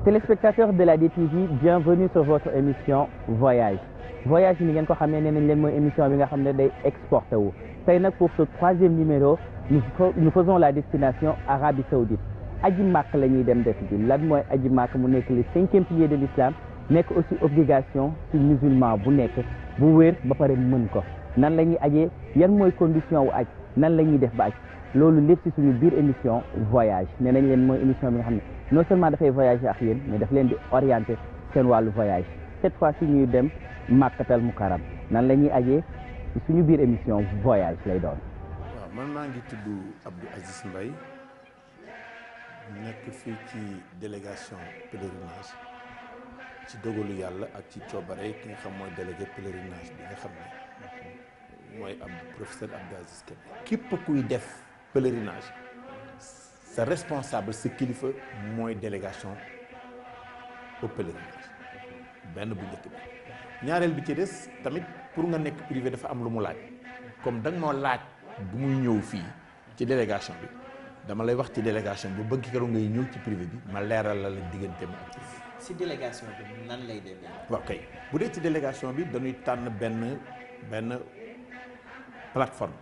Téléspectateurs de la DTV, bienvenue sur votre émission Voyage. Voyage ni ngeen ko xamee nee nañ leen mooy émission bi nga xam ne day exporté wu tey nag pour ce 3e numéro nous faisons la destination Arabie Saoudite. aji màkk la ñuy dem def ji lan mooy aji màkk mu nekk le 5e pilier de l'islam nekk aussi obligation ci musulman bu nekk bu wér ba pare mën ko nan la ñuy ajee yan mooy condition wu aj nan la ñuy def ba aj loolu lépp ci suñu biir émission voyage nee nañ leen mooy émission bi nga xam ne non seulement dafay voyager ak yéen mais daf leen di orienter seen wàllu voyage cette fois ci ñuy dem Makkatal Mukarram nan la ñuy ajee ci suñu biir émission voyage lay doon. waaw man maa ngi tudd Abdou Aziz Mbaye nekk fii ci délégation pèlerinage ci dogalu yàlla ak ci coobare ki nga xam mooy délégué pèlerinage bi nga xam ne mooy am professeur Abdou Aziz Kébé. képp kuy def pèlerinage sa responsable sa kilifa mooy délégation au pèlerinage benn bu njëkk bi ñaareel bi ci des tamit pour nga nekk privé dafa am lu mu laaj comme da nga noo laaj bu muy ñëw fii ci délégation bi dama lay wax ci délégation bi ba bëgg keroog ngay ñëw ci privé bi ma leeral la diggante ma ak si délégation bi nan lay demee. waaw kay bu dee ci délégation bi dañuy tànn benn plateforme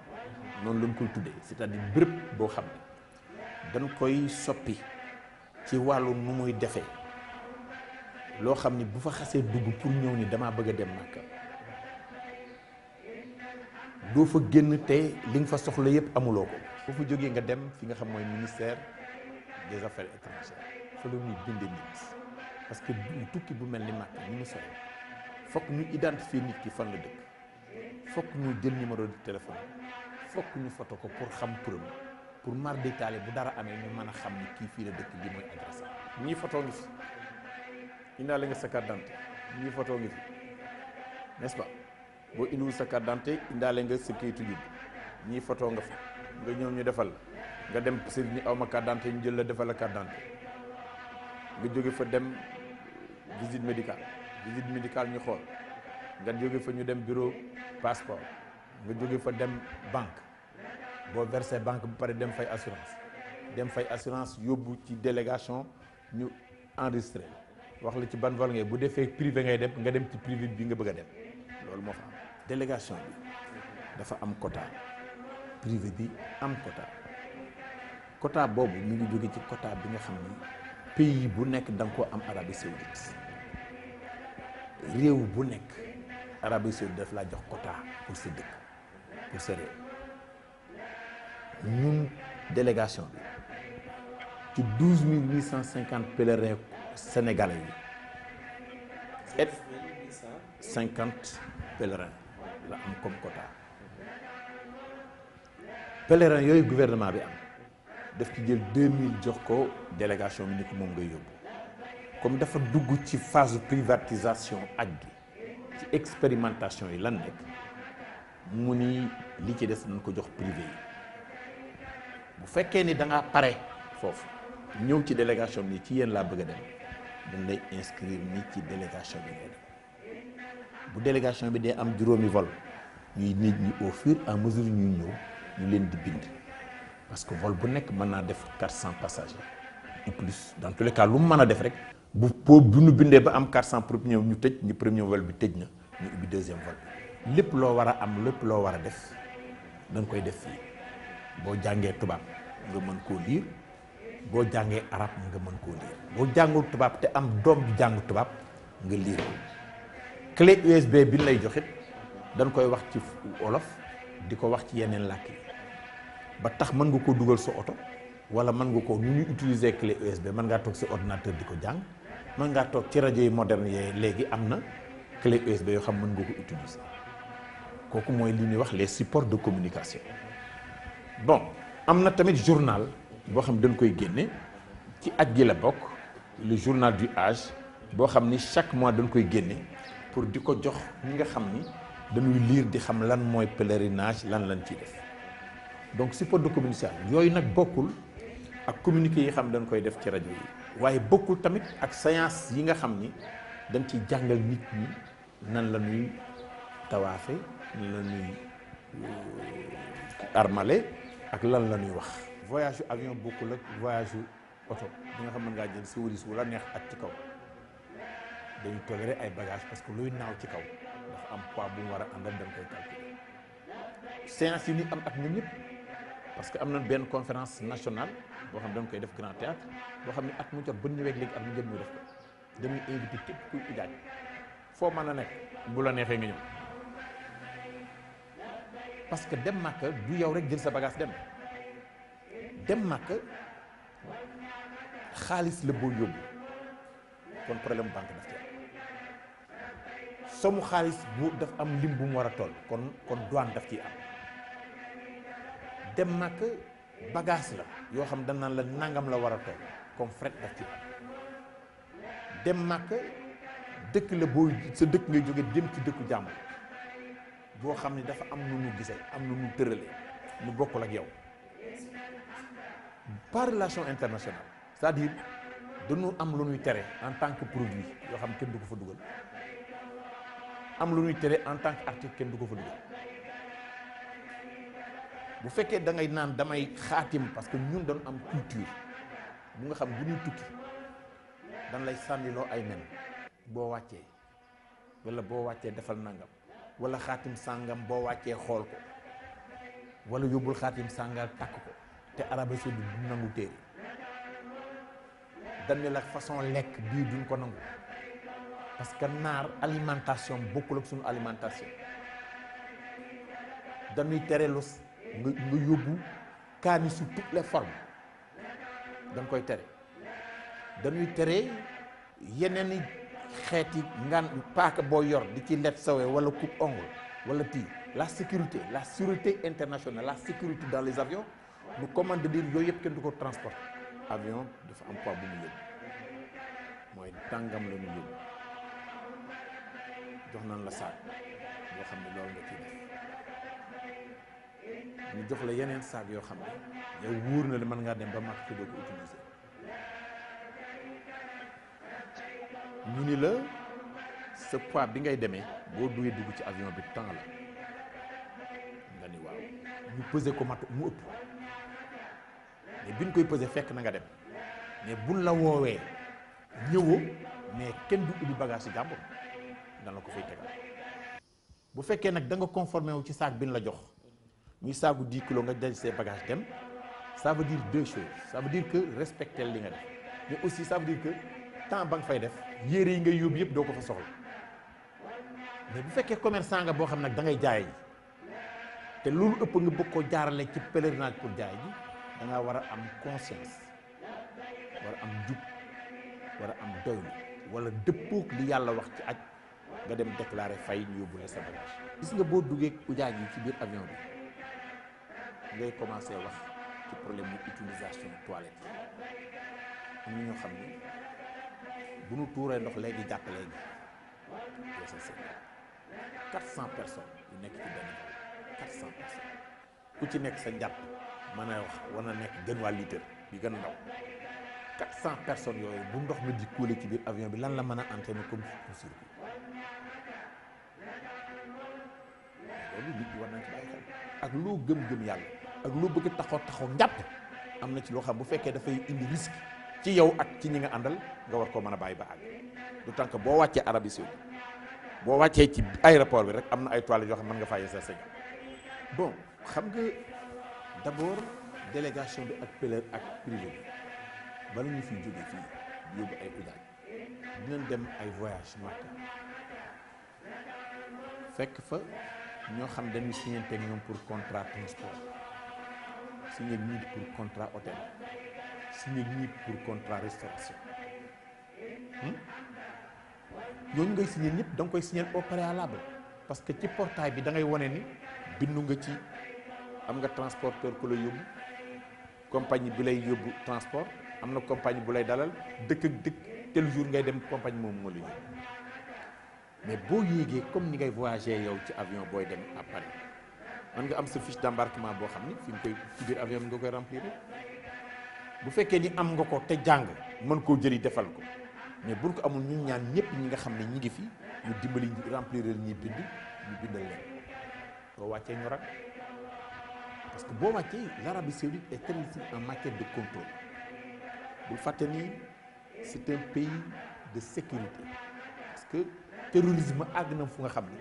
noonu lañ koy tuddee c'est-à-dire béréb boo xam ne dañ koy soppi ci wàllu nu muy defee loo xam ni bu fa xasee dugg pour ñëw ni damaa bëgg a dem Makka doo fa génn te li nga fa soxla yëpp amuloo ko. boo fa jógee nga dem fi nga xam mooy ministère des affaires étrangères fa la ñuy bindee nit parce que tukki bu mel ni Makka ni mu sori fokk ñu identifier nit ki fan la dëkk fokk ñu jël numéro de téléphone fokk ñu photo ko pour xam turam pour mar détaillé bu dara amee ñu mën a xam ni kii fii la dëkk bi mooy adresse ñii photo ngi fi indaale nga sa carte d'identité ñii photo ngi fi n'est-ce pas boo indiwul sa carte d'identité indaale nga sa kayitu juddu ñii photo nga fa nga ñëw ñu defal la nga dem sëriñ ni aw ma carte d'identité ñu jël la defal la carte d'identité nga jóge fa dem visite médicale ñu xool nga jóge fa ñu dem bureau passeport nga jóge fa dem banque boo versé banque bu pare dem fay assurance yóbbu ci délégation ñu enregistré wax la ci ban vol ngay bu defee privé ngay dem nga dem ci privé bi nga bëgg a dem loolu moo fa am délégation bi dafa am quota privé bi am quota boobu mi ngi jóge ci quota bi nga xam ni pays bu nekk da nga koo am Arabie Saoudite réew bu nekk Arabie Saoudite daf laa jox quota pour sa dëkk pour sa réew ñun délégation bi ci 12 850 pèlerins sénégalais yi et 50 pèlerins la am comme quota pèlerins yooyu gouvernement bi am daf ci jël 2000 jox ko délégation bi ni ko moom ngay yóbbu comme dafa dugg ci phase privatisation aj gi ci expérimentation yi lan nekk mu ni li ci des nañ ko jox privé yi bu fekkee ni da ngaa pare foofu ñëw ci délégation bi ci yéen laa bëgg a dem dañ lay inscrire ni ci délégation bi ngay dem bu délégation bi dee am juróomi vol ñuy nit ñi au fur et à mesure ñuy ñëw ñu leen di bind parce que vol bu nekk mën naa def 400 passagers ou plus dans tous les cas lu mu mën a def rek bu ñu bindee ba am 400 pour ñëw ñu tëj ñu premier vol bi tëj na ñu ubbi deuxième vol bi lépp loo war a am lépp loo war a def dañ koy def fii boo jàngee tubaab nga mën koo lire boo jàngee arab nga mën koo lire boo jàngul tubaab te am doom bi jàng tubaab nga lire ko clé USB bi ñu lay joxit dañ koy wax ci wolof di ko wax ci yeneen làkk yi ba tax mën nga koo dugal sa oto wala mën nga ko nu ñuy utiliser clé USB mën ngaa toog sa ordinateur di ko jàng mën ngaa toog ci rajo yi moderne yi léegi am na clé USB yoo xam mën nga ko utiliser kooku mooy li ñuy wax les supports de communication. bon am na tamit journal boo xam dañ koy génne ci aj gi la bokk le journal du Hajj boo xam ni chaque mois dañ koy génne pour di ko jox ñi nga xam ni dañuy lire di xam lan mooy pèlerinage lan lañ ciy def donc support de communication yooyu nag bokkul ak communiqué yi xam dañ koy def ci rajo yi waaye bokkul tamit ak séance yi nga xam ni dañ ci jàngal nit ñi nan la ñuy tawaafe nan la ñuy armale ak lan la ñuy wax. voyage yu avion bokkul ak voyage yu oto bi nga xam ne ngaa jël sa wëlis wu la neex ak ci kaw dañuy tolérer ay bagages parce que luy naaw ci kaw dafa am poids bu mu war a àndal dañ koy calculer séance yi ni am ak ñun ñëpp parce que am na benn conférence nationale boo xam ne dañ koy def grand théâtre boo xam ne at mu jot ba ñëwee léegi at mu jot ñu def ko dañuy invité képp kuy ujaaj foo mën a nekk bu la neexee nga ñëw parce que dem Màkka du yow rek jël sa bagage dem Màkka xaalis la boo yóbbu kon problème banque daf ci am somu xaalis bu daf am lim bu mu war a toll kon douane daf ciy am dem Màkka bagage la yoo xam dañ naan la nangam la war a toll comme fret daf ci am dem Màkka dëkk la boo sa dëkk ngay jóge dem ci dëkku jàmm boo xam ne dafa am nu ñu gisee am nu ñu tëralee ñu bokkul ak yow par relation internationale c'est-à-dire dañu am lu ñuy tere en tant que produit yoo xam kenn du ko fa dugal am lu ñuy tere en tant que article kenn du ko fa dugal bu fekkee da ngay naan damay xaatim parce que ñun dañu am culture bu nga xam bu ñuy tukki dañ lay sànniloo ay nen boo wàccee wala boo wàccee defal nangam wala xaatim sàngam boo wàccee xool ko wala yóbbul xaatim sàngam takk ko te Arabie Saoudite du nangu téere dañ ne la façon lekk bii duñ ko nangu parce que naar alimentation bokkul ak suñu alimentation dañuy tere lu nga yóbbu kaani sous toutes les formes dañ koy tere dañuy tere yeneen i xeeti ngaan paaka boo yor di ci let sawe wala coupe ongle wala tii la sécurité internationale la sécurité dans les avions nous commande dire yooyu yëpp kenn du ko transport avion dafa am poids bu mu yóbbu mooy tàngam la ñu yóbbu jox nañ la saak yoo xam ne loolu nga ciy def ñu jox la yeneen saak yoo xam ne yow wóor na la mën ngaa dem ba màkk te doo ko utiliser ñu ni la sa poids bi ngay demee boo duggee dugg ci avion bi temps la nga ni waaw ñu peser ko matu mu ëpp mais bi ñu koy peser fekk na nga dem mais buñ la woowee ñëwoo mais kenn du ubbi bagage ci jàmbur dana la ko fay tegal bu fekkee nag da nga conformé wu ci saak bi ñu la jox muy saagu 10 kilos nga daj see bagage dem ça veut dire deux choses ça veut dire que respecter li nga def mais aussi ça veut dire que temps ba nga fay def yére yi ngay yóbbu yëpp doo ko fa soxla mais bu fekkee commerçant nga boo xam nag da ngay jaay ji te loolu ëpp nga bëgg koo jaarale ci pèlerinage pour jaay ji da ngaa war a am conscience war a am jub war a am doylu wala dëppoog li yàlla wax ci aj nga dem déclarer fay ñu yóbbu la sa bagage. gis nga boo duggee ujaaj yi ci biir avion bi ngay commencé wax ci problème mu utilisation toilette am na ñoo xam ne bu nu tuuree ndox léegi jàpp léegi yoo sa seen 400 personnes yu nekk ci benn 400 personnes ku ci nekk sa njàpp mën a wax war na nekk gën waa litre bi gën a ndaw 400 personnes yooyu bu ndox mi di couler ci biir avion bi lan la mën a entraîner comme circuit loolu nit ñi war nañ ci bàyyi xel ak loo gëm-gëm yàlla ak loo bëgg taxaw njàpp am na ci loo xam bu fekkee dafay indi risque ci yow ak ci ñi nga àndal nga war koo mën a bàyyi ba àgg du tànk boo wàccee Arabie Saoudite boo wàccee ci aéroport bi rek am na ay toilettes yoo xam mën nga fay sa sëñ bon xam nga d'abord délégation bi ak ak privé bi bala ñu fiy jógee fii yóbbu ay ujaaj dinañ dem ay voyage Makka fekk fa ñoo xam dañuy signé ak ñoom pour contrat transport signé ñii pour contrat hôtel signé ñii pour contrat restauration ñooñu ngay signé ñëpp da nga koy signé au préalable parce que ci portail bi da ngay wane ni bindu nga ci am nga transporteur ku lay yóbbu compagnie bi lay yóbbu transport am na compagnie bu lay dalal dëkk ak dëkk tel jour ngay dem compagnie moom moo la yóbbu mais boo yéegee comme ni ngay voyager yow ci avion booy dem à Paris man nga am sa fiche d'embarquement boo xam ni fi nga koy ci biir avion nga koy remplir bu fekkee ni am nga ko te jàng mën koo jëli defal ko mais buñ ko amul ñu ñaan ñëpp ñi nga xam ne ñi ngi fi ñu dimbali remplir ñi bind ñu bindal leen boo wàccee ñu rak parce que boo wàccee l'Arabie Saoudite est très difficile en matière de contrôle bul fàtte ni c'est un pays de sécurité parce que terrorisme àgg na fu nga xam ni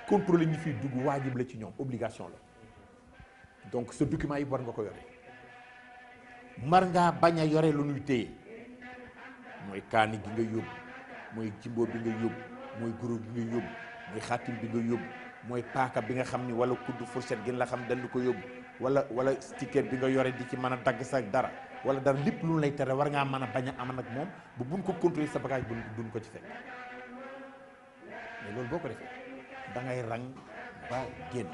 contrôler ñi fiy dugg waajib la ci ñoom obligation la donc ce document yi war nga ko yore mar ngaa bañ a yore lu ñuy téye mooy kaani gi nga yóbbu mooy jimbo bi nga yóbbu mooy guro bi nga yóbbu mooy xaatim bi nga yóbbu mooy paaka bi nga xam ni wala kudd fourchette gi la xam dañ ko yóbbu wala sticker bi nga yore di ci mën a dagg sa dara wala dara lépp lu lay tere war ngaa mën a bañ a am nag moom bu buñ ko contrôler sa bagage duñ ko ci fekk mais loolu boo ko defee da ngay rang ba génn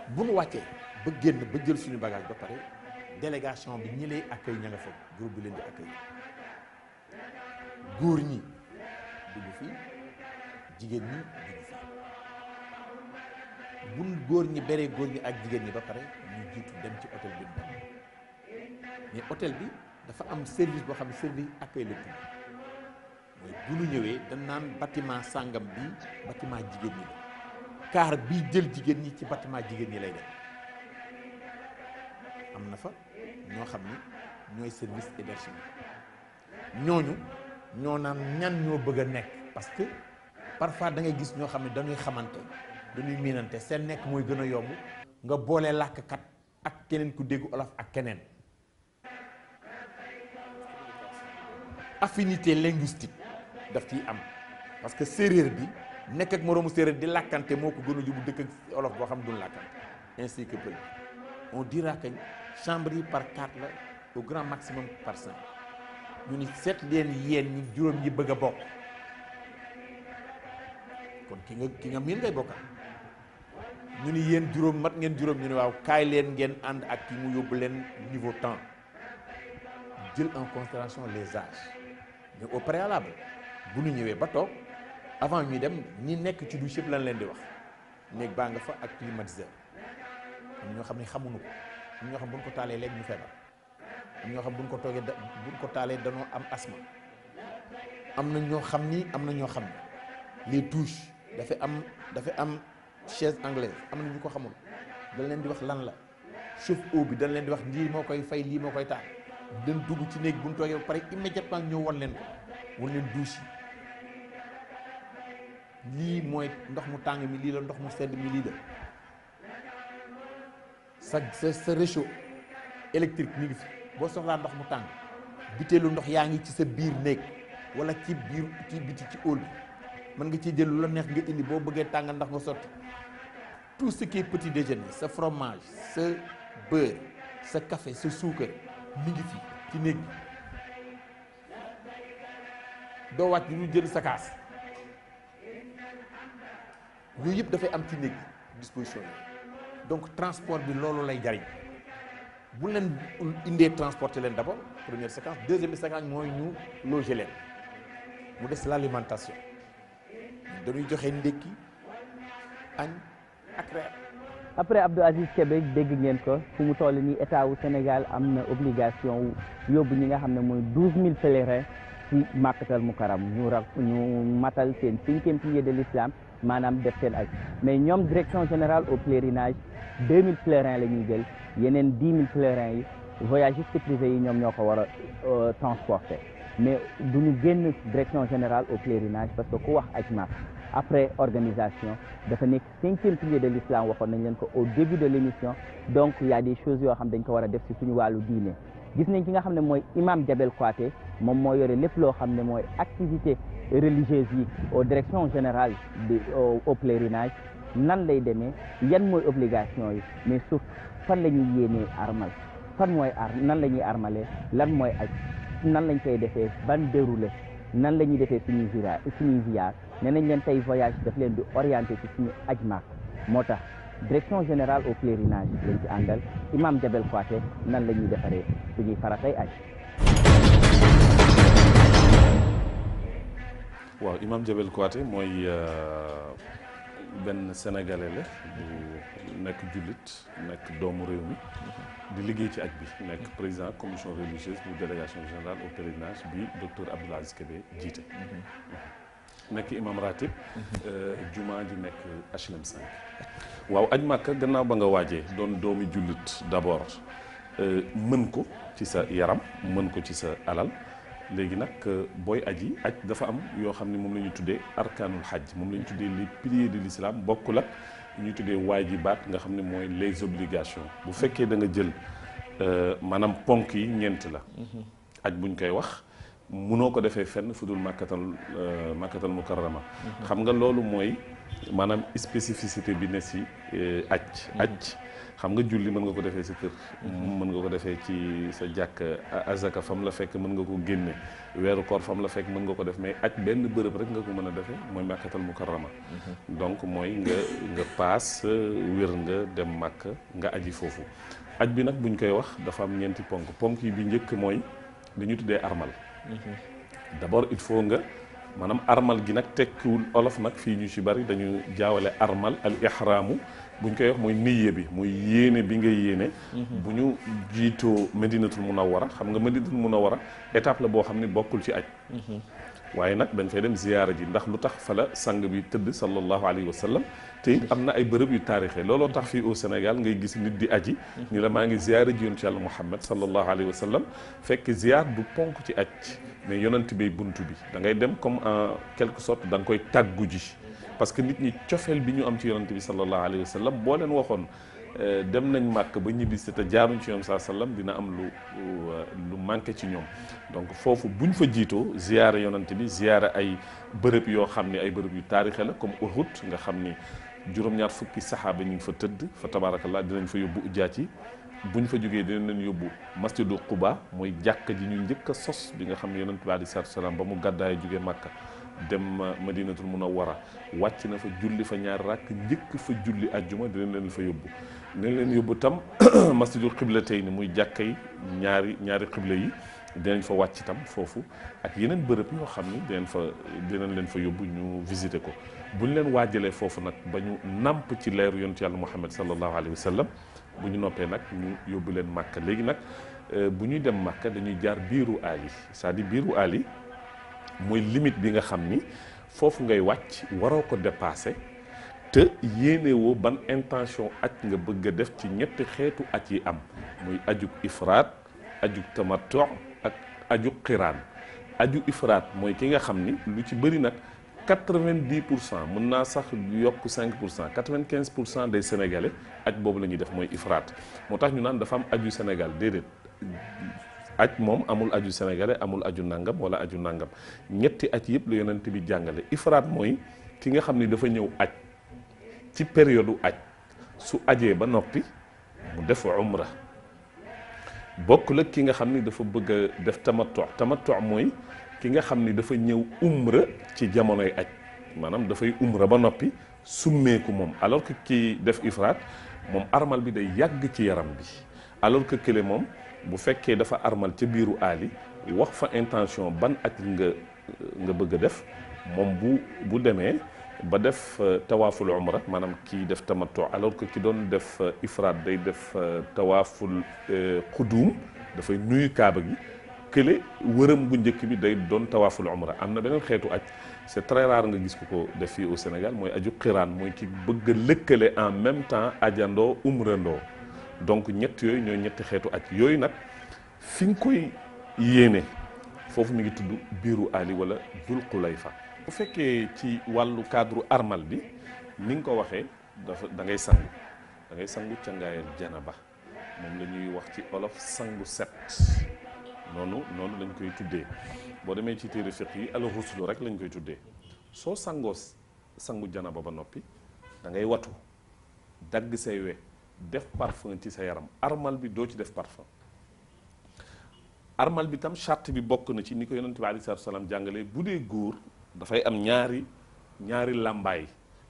bu nu wàccee ba génn ba jël suñu bagage ba pare délégation bi ñi lay accueil ña nga fa groupe bi leen di accueil góor ñi dugg fii jigéen ñi dugg fii buñ góor ñi beree góor ñi ak jigéen ñi ba pare ñu jiitu dem ci hôtel bi mais hôtel bi dafa am service boo xam ne service accueil la tudd mooy bu ñu ñëwee dañ naan bâtiment sàngam bi bâtiment jigéen ñi la car bii jël jigéen ñi ci bâtiment jigéen ñi lay dem am na fa ñoo xam ni ñooy service hébergement ñooñu ñoo naan ñan ñoo bëgg a nekk parce que parfois da ngay gis ñoo xam ne dañuy xamante dañuy miinante seen nekk mooy gën a yomb nga boole làkkat ak keneen ku dégg olof ak keneen affinité linguistique daf ciy am parce que séeréer bi nekk ak moroomu séeréer di làkkante moo ko gën a yóbbu dëkk ak olof boo xam duñ làkkante ainsi que pël on dira que chambre yi par 4 la au grand maximum par 5 ñu ni seet leen yéen ñi juróom yi bëgg a bokk kon ki nga miin ngay bokkal ñu ni yéen juróom mat ngeen juróom ñu ne waaw kaay leen ngeen ànd ak ki mu yóbbu leen niveau temps jël en considération les âges mais au préalable bu ñu ñëwee ba toog avant ñuy dem ñi nekk ci douche yëpp lan leen di wax néeg baa nga fa ak climatiseur am ñoo xam ne xamuñu ko am ñoo xam buñ ko taalee léegi ñu feebar am ñoo xam buñ ko toogee buñ ko taalee danoo am asthme am na ñoo xam ni les douches dafa am chaise anglaise am na ñu ko xamul dañ leen di wax lan la chauffe-eau bi dañ leen di wax lii moo koy fay lii moo koy taal dañ dugg ci néeg bu ñu toogee ba pare immédiatement ñëw wan leen douche yi lii mooy ndox mu tàng mi lii la ndox mu sedd mi lii la sa réchaud électrique mi ngi fi boo soxlaa ndox mu tàng butéelu ndox yaa ngi ci sa biir néeg wala ci biti ci hall bi mën nga ciy jël lu la neex nga indi boo bëggee tàng ndax nga sotti tout ce qui est petit déjeuner sa fromage sa beurre sa café sa suukar mi ngi fi ci néeg bi doo wàcc lu jël sa kaas yooyu yëpp dafay am ci néeg disposition yi donc transport bi loolu lay jariñ bu leen indee transporter leen d'abord première séquence deuxième séquence mooy ñu loger leen mu des l'alimentation dañuy joxe ndékki añ ak reer. après Abdou Aziz Kébé dégg ngeen ko fu mu toll nii état wu Sénégal am na obligation yóbbu ñi nga xam ne mooy 12000 pèlerins ci Makkatal Mukarram ñu matal seen 5e pilier de l'islam maanaam def seen aj mais ñoom direction générale au pèlerinage 2000 pèlerins la ñuy jël yeneen 10 000 pèlerins yi voyagistes privés yi ñoom ñoo ko war a transporter mais du ñu génn direction générale au pèlerinage parce que ku wax aj Makka après organisation dafa nekk 5e pilier de l'islam waxoon nañ leen ko au début de l'émission donc il y a des choses yoo xam dañ ko war a def ci suñu wàllu diine gis nañ ki nga xam ne mooy imam Jabel Kouaté moom moo yore lépp loo xam ne mooy activité religieuse yi aux directions générales au pèlerinage nan lay demee yan mooy obligation yi mais surtout fan la ñuy yéenee armal fan mooy nan la ñuy armalee lan mooy aj nan lañ koy defee ban déroulé nan la ñuy defee suñuy ziyaar nee nañ leen tey voyage daf leen di orienté ci suñu aj Makka moo tax direction générale au pèlerinage lañ ci àndal imam Jabel Kouaté nan la ñuy defaree suñuy faratay aj. waaw imam Jabel Kouaté mooy benn sénégalais la bu nekk jullit nekk doomu réew mi di liggéey ci aj bi nekk président commission religieuse bu délégation générale au pèlerinage bi docteur Abdou Aziz Kébé jiite nekk imam ratib juma ji nekk HLM 5 waaw aj Makka gannaaw ba nga waajee doon doomi jullit d'abord mën ko ci sa yaram mën ko ci sa alal léegi nag booy aji aj dafa am yoo xam ne moom la ñu tuddee arkaanul hajj moom la ñu tuddee les piliers de l'islam bokkul ak ñuy tuddee waajibaat nga xam ne mooy les obligations bu fekkee da nga jël maanaam ponk yi ñeent la aj buñ koy wax munoo ko defee fenn fu dul màkkatal mukarrama xam nga loolu mooy maanaam spécificité bi ne si aj xam nga julli mën nga ko defee sa kër mën nga ko defee ci sa jàkk azaka fam la fekk mën nga ko génne weeru koor fam la fekk mën nga ko def mais aj benn bërëb rek nga ko mën a defee mooy màkkatal mukarrama donc mooy nga paas wér nga dem màkk nga aji foofu aj bi nag buñ koy wax dafa am ñeenti ponk yi bi njëkk mooy li ñu tuddee armal d'abord il faut nga maanaam armal gi nag tekkiwul olof nag fii ñu ci bari dañu jaawale armal al ihraamu buñ koy wax mooy niyya bi muy yéene bi nga yéene bu ñu jiitoo Madinatul Munawwara xam nga Madinatul Munawwara étape la boo xam ne bokkul ci aj waaye nag dañ fay dem ziyaara ji ndax lu tax fa la sang bi tëdd sallallahu alayhi wa sallam te it am na ay bërëb yu taarixee looloo tax fii au Sénégal ngay gis nit di aji ni la maa ngi ziyaara ji yonent Yàlla Muhammad sallallahu alayhi wa sallam fekk ziyaar du ponk ci aj mais yonent bi buntu bi da ngay dem comme en quelque sorte da nga koy tàggu ji parce que nit ñi cofeel bi ñu am ci yonent bi sallallahu alayhi wa sallam boo leen waxoon dem nañ màkk ba ñibbisi te jaaruñ ci ñoom saa sallam dina am lu manqué ci ñoom donc foofu buñ fa jiitoo ziyaara yonent bi ziyaara ay bërëb yoo xam ne ay bërëb yu taarixe la comme Uhud nga xam ni juróom-ñaar fukki saxaaba ñu ngi fa tëdd fa tabaarakallah dinañ fa yóbbu ujjaat yi buñ fa jógee dinañ leen yóbbu masjidu Quba mooy jàkka ji ñu njëkk a sos bi nga xam ne yonent bi alayhi salaatu salaam ba mu gàddaay jógee màkka dem Madinatul Munawwara wàcc na fa julli fa ñaari rakk njëkk fa julli ajjuma dinañ leen fa yóbbu dinañ leen yóbbu tam masjidul qiblatayni muy jàkka yi ñaari qibla yi dinañ fa wàcc tam foofu ak yeneen bërëb yoo xam ni dinañ leen fa yóbbu ñu visiter ko buñ leen waajalee foofu nag ba ñu nàmp ci leeru yonent Yàlla Muhammad sallallahu alayhi wa sallam bu ñu noppee nag ñu yóbbu leen Màkka léegi nag bu ñuy dem Màkka dañuy jaar biiru Ali c'est-à-dire biiru Ali mooy limite bi nga xam ni foofu ngay wàcc waroo ko dépasser te yéenewoo ban intention aj nga bëgg a def ci ñetti xeetu aj yi am muy ajug ifraat ajug tamattu ak ajug qiraan aju ifraat mooy ki nga xam ni lu ci bëri nag 90% mën naa sax yokk 5% 95% des sénégalais aj boobu la ñuy def mooy ifraat moo tax ñu naan dafa am aju Sénégal déedéet aj moom amul aju sénégalais amul aju nangam wala aju nangam ñetti aj yëpp la yonent bi jàngale ifraat mooy ki nga xam ni dafa ñëw aj ci période aj su ajee ba noppi mu def umra bokk la ki nga xam ni dafa bëgg a def tamattu mooy ki nga xam ni dafa ñëw umra ci jamonoy aj maanaam dafay umra ba noppi summeeku moom alors que kii def ifraat moom armal bi day yàgg ci yaram bi alors que kële moom bu fekkee dafa armal ca biiru aali wax fa intention ban aj nga bëgg a def moom bu demee ba def tawaaful umra maanaam kii def tamattu alors que ki doon def ifraat day def tawaaful quduum dafay nuyu kaaba gi kële wërëm bu njëkk bi day doon tawaaful umra am na beneen xeetu aj c'est très rare nga gis ko def fii au Sénégal mooy aju qiraan mooy ki bëgg a lëkkale en même temps ajandoo umrandoo donc ñett yooyu ñooy ñetti xeetu aj yooyu nag fi nga koy yéene foofu mi ngi tudd biiru ali wala Dul Xulayfa bu fekkee ci wàllu cadre armal bi ni nga ko waxee da ngay sangu cangaayal janaba moom la ñuy wax ci olof sangu set noonu lañ koy tuddee boo demee ci téere fiqh yi al ghuslu rek lañ koy tuddee soo sangoo sangu janaba ba noppi da ngay watu dagg say we def parfum ci sa yaram armal bi doo ci def parfum armal bi tam charte bi bokk na ci ni ko yonent bi alayhi salaatu salaam jàngalee bu dee góor dafay am ñaari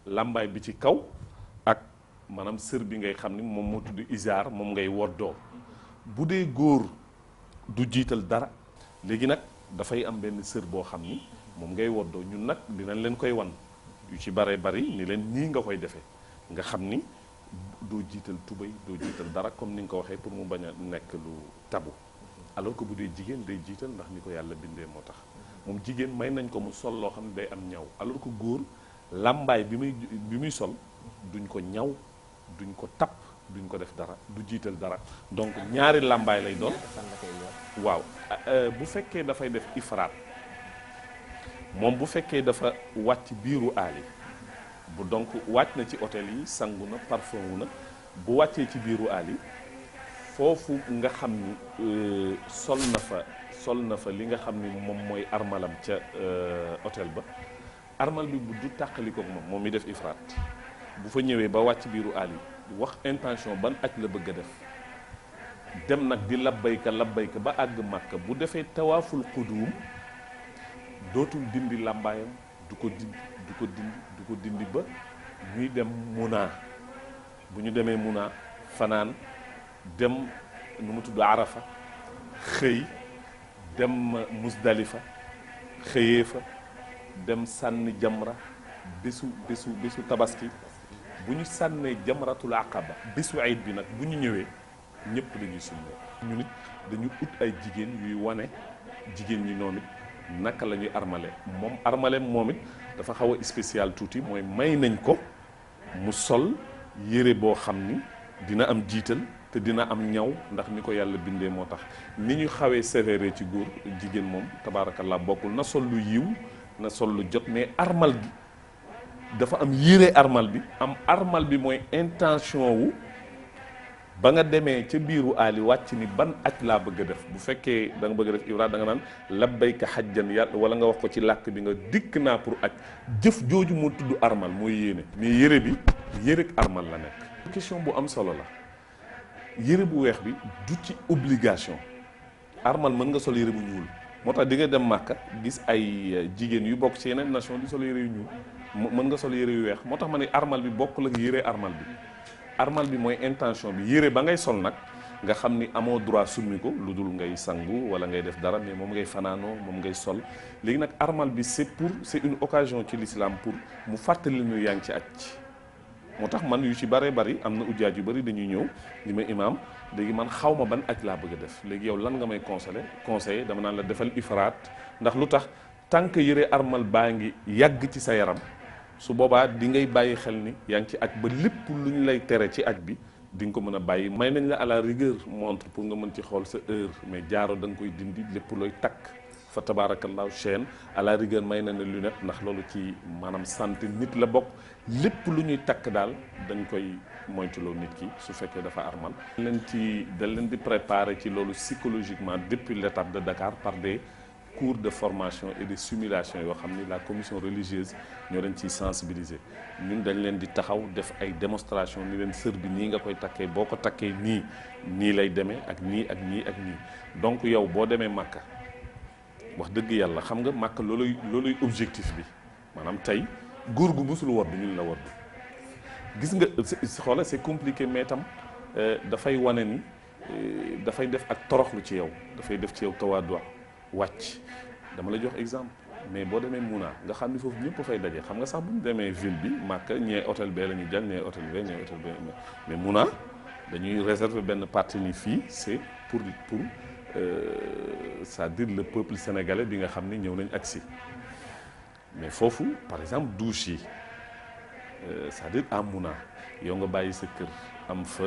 làmbaay bi ci kaw ak maanaam sër bi ngay xam ni moom moo tudd isaar moom ngay woddoo bu dee góor du jiital dara léegi nag dafay am benn sër boo xam ni moom ngay woddoo ñun nag dinañ leen koy wan yu ci bare bari ni leen nii nga koy defee nga xam ni doo jiital tubéy doo jiital dara comme ni nga ko waxee pour mu bañ a nekk lu tabu alors que bu dee jigéen day jiital ndax ni ko yàlla bindee moo tax moom jigéen may nañ ko mu sol loo xam ne day am ñaw alors que góor làmbaay bi muy sol duñ ko ñaw duñ ko tapp duñ ko def dara du jiital dara donc ñaari làmbaay lay doon waaw bu fekkee dafay def ifraat moom bu fekkee dafa wàcc biiru aali bu donc wàcc na ci hôtel yi sangu na parfum wu na bu wàccee ci biiru aali foofu nga xam ni sol na fa li nga xam ni moom mooy armalam ca hôtel ba armal bi bu du tàqaliko moom mi def ifraat bu fa ñëwee ba wàcc biiru aali wax intention ban aj la bëgg a def dem nag di labbayka ba àgg Màkka bu defee tawaaful quduum dootul dindi làmbaayam du ko dindi ba ñuy dem Muna bu ñu demee Muna fanaan dem nu mu tudd Arafa xëy dem Musdalifa xëyee fa dem sànni jamra bésu tabaski bu ñu sànnee jamratul aqaba bésu ayit bi nag bu ñu ñëwee ñëpp dañuy sunna ñu nit dañu ut ay jigéen yuy wane jigéen ñi noonu it naka la ñuy armale moom it dafa xaw a spécial tuuti mooy may nañ ko mu sol yére boo xam ni dina am jiital te dina am ñaw ndax ni ko yàlla bindee moo tax ni ñu xawee sévère ci góor jigéen moom tabaarakallaa bokkul na sol lu yiw na sol lu jot mais armal gi dafa am yére armal bi mooy intention wu ba nga demee ca biiru aali wàcc ni ban aj laa bëgg a def bu fekkee da nga bëgg a def ifraat da nga naan labbayka hajjan yàlla wala nga wax ko ci làkk bi nga dikk naa pour aj jëf jooju moo tudd armal mooy yéene mais yére bi yére armal la nekk. question bu am solo la yére bu weex bi du ci obligation armal mën nga sol yére bu ñuul moo tax di nga dem Màkka gis ay jigéen yu bokk ci yeneen nation di sol yére yu ñuul mën nga sol yére yu weex moo tax ma ne armal bi bokkul ak yére armal bi mooy intention bi yére ba ngay sol nag nga xam ni amoo droit summi ko lu dul ngay sangu wala ngay def dara mais moom ngay fanaanoo moom ngay sol léegi nag armal bi c'est une occasion ci l'islam pour mu fàttali ñu yaa ngi ci aj moo tax man yu ci bëree bëri am na ujjaaj yu bëri dañuy ñëw li ma imaam léegi man xaw ma ban aj laa bëgg a def léegi yow lan nga may conseiller dama naan la defal ifraat ndax lu tax tant que yére armal baa ngi yàgg ci sa yaram su boobaa di ngay bàyyi xel ni yaa ngi ci aj ba lépp lu ñu lay tere ci aj bi di nga ko mën a bàyyi may nañ la à la rigueur montre pour nga mën ci xool sa heure mais jaaro da nga koy dindi lépp looy takk fa tabaarakallaahu chaîne à la rigueur may na ne lunette ndax loolu ci maanaam santé nit la bokk lépp lu ñuy takk daal dañ koy moytuloo nit ki su fekkee dafa armal dañ leen di préparer ci loolu psychologiquement depuis l'étape de Dakar par des cours de formation et de simulation yoo xam ni la commission religieuse ñoo leen ciy sensibiliser ñun dañ leen di taxaw def ay démonstration ni leen sër bi nii nga koy takkee boo ko takkee nii lay demee ak nii ak nii ak nii donc yow boo demee Màkka wax dëgg yàlla xam nga Màkka looluy objectif bi maanaam tey góor gu musul wodd ñun la wodd gis nga xoola c'est compliqué mais tam dafay wane ni dafay def ak toroxlu ci yow dafay def ci yow tawaadu wàcc dama la jox exemple mais boo demee Muna nga xam ni foofu ñëpp fay daje xam nga sax bu ñu demee ville bi Màkka ñee hôtel bee la ñuy jël ñee hôtel bee mais Muna dañuy réserver benn partie ni fii c'est pour c'est-à-dire le peuple sénégalais bi nga xam ni ñëw nañ agsi mais foofu par exemple douche yi c'est-à-dire à Muna yow nga bàyyi sa kër am fa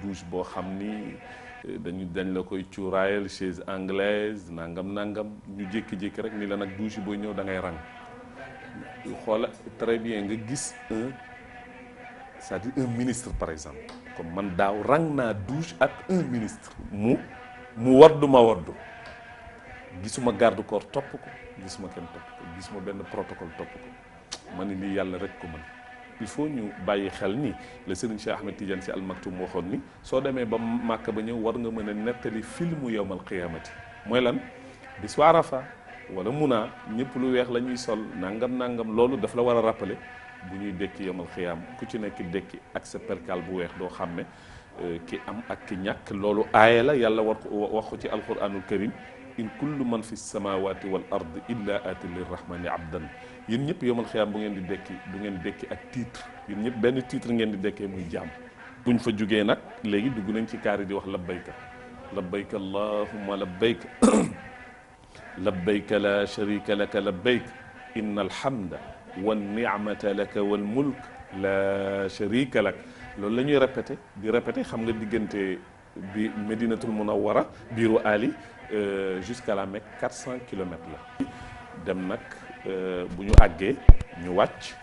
douche boo xam ni dañ la koy cuuraayal chaise anglaise nangam ñu jékki-jékki rek ni la nag douche yi booy ñëw da ngay rang xoola très bien nga gis c'est-à-dire un ministre par exemple comme man daaw rang naa douche ak un ministre mu waddu ma waddu gisuma garde corps topp ko gisuma kenn topp ko gisuma benn protocole topp ko ma ni lii yàlla rek ko mën il faut ñu bàyyi xel ni le Serigne Cheikh Ahmed Tidiane Sy Al Maktoum waxoon ni soo demee ba Màkka ba ñëw war nga mën a nettali filmu yawmal qiyaamati mooy lan bis wa Arafa wala Muna ñëpp lu weex la ñuy sol nangam loolu daf la war a rappeler bu ñuy dekki yawmal qiyaam ku ci nekk dekki ak sa perkal bu weex doo xam ne ki am ak ki ñàkk loolu aaya la yàlla wax ko ci alquranul karim in kullu man fi samawati wal ard illa ati lirrahmani abdan yéen ñëpp yawmal qiyaam bu ngeen di dekki du ngeen dekki ak titre yéen ñëpp benn titre ngeen di dekkee muy jaam buñ fa jugee nag léegi dugg nañ ci kaari di wax labbayka labbayka allahumma labbayka labbayka la sharika laka labbayk inna alhamda wan ni'mata laka wal mulk la sharika lak loolu la ñuy répété di répété xam nga diggante bi Médinatul Munawwara biiru Ali jusqu'à la Mecque 400 kilomètres la. dem nag bu ñu àggee ñu wàcc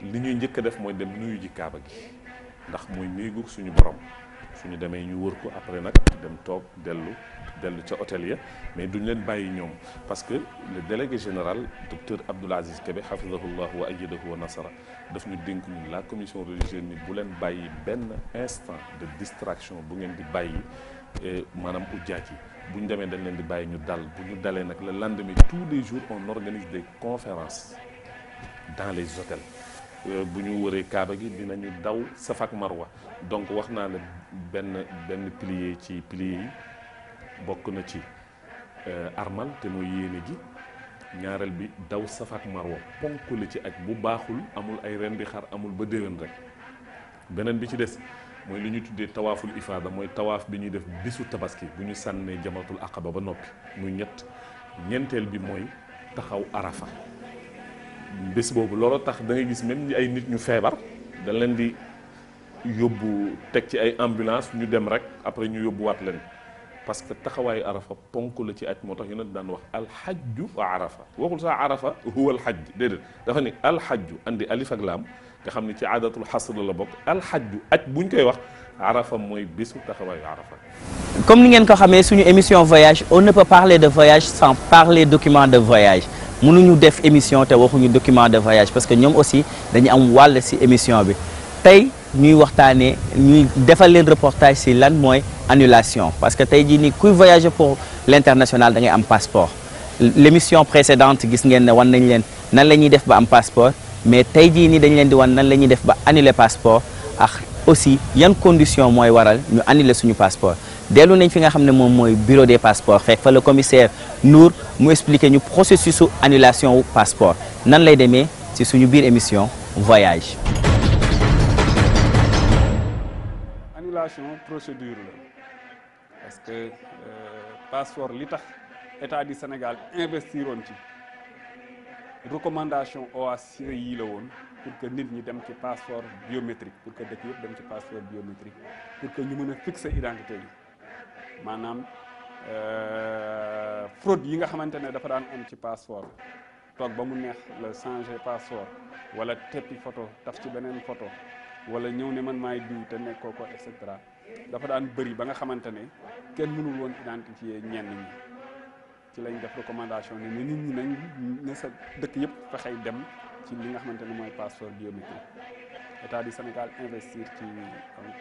li ñuy njëkk a def mooy dem nuyu ji Kaaba gi ndax muy néegu suñu borom suñu demee ñu wër ko après nag dem toog dellu ca hôtel ya mais duñ leen bàyyi ñoom parce que le délégué général docteur Abdoul Aziz Kébé hafizahullah wa ayyadahu wa nasara daf ñu dénk ñun la commission religieuse ni bu leen bàyyi benn instant de distraction bu ngeen di bàyyi maanaam ujjaaj yi bu ñu demee dañ leen di bàyyi ñu dal bu ñu dalee nag le lendemain tous les jours on organise des conférences dans les hôtels bu ñu wëree Kaaba gi dinañu daw Safa ak Marwa donc wax naa la benn pilier ci pilier yi bokk na ci armal te mooy yéene gi ñaareel bi daw Safa ak Marwa ponk la ci aj bu baaxul amul ay ren di xar amul ba déwén rek beneen bi ci des mooy li ñuy tuddee tawaaful ifaada mooy tawaaf bi ñuy def bisu tabaski bu ñu sànnee jamratul aqaba ba noppi muy ñeenteel bi mooy taxaw arafa bés boobu loolu tax da ngay gis même ay nit ñu feebar dañ leen di yóbbu teg ci ay ambulance ñu dem rek après ñu yóbbuwaat leen parce que taxawaayu arafa ponk la ci aj moo tax yonent daan wax alxajju wa arafa waxul sax arafa huwa alxajj déedéet dafa ni alxajju andi alif ak laam nga xam ne ci aadatul xasr la bokk alxajju aj buñ koy wax arafa mooy bésu taxawaayu arafa. comme ni ngeen ko xamee suñu émission voyage on ne peut parler de voyage sans parler document de voyage mënuñu def émission te waxuñu document de voyage parce que ñoom aussi dañu am wàll ci émission bi tey ñuy waxtaanee ñuy defal leen reportage ci lan mooy annulation parce que tey jii nii kuy voyager pour l'international da ngay am passeport l'émission précédente gis ngeen ne wan nañ leen nan la ñuy def ba am passeport mais tey jii nii dañ leen di wan nan la ñuy def ba annuler passeport ak aussi yan condition mooy waral ñu annuler suñu passeport dellu nañ fi nga xam ne moom mooy bureau des passeports fekk fa le commissaire Nour mu expliquer ñu processus su annulation wu passeport nan lay demee ci suñu biir émission voyage. annulation procédure la parce que passeport li tax état du Sénégal investiroon ci recommandation OACI yi la woon pour que nit ñi dem ci passeport biométrique pour que dëkk yëpp dem ci passeport biométrique pour que ñu mën a fixer identité yi maanaam fraude yi nga xamante ne dafa daan am ci passeport toog ba mu neex la changer passeport wala teppi photo taf ci beneen photo wala ñëw ne man maay diw te nekkoo ko et cetera dafa daan bëri ba nga xamante ne kenn mënul woon identifier ñenn ñi ci lañ def recommandation ne nit ñi nañ ne sa dëkk yëpp fexey dem ci li nga xamante ne mooy passeport biométrique état du Sénégal investir ci donc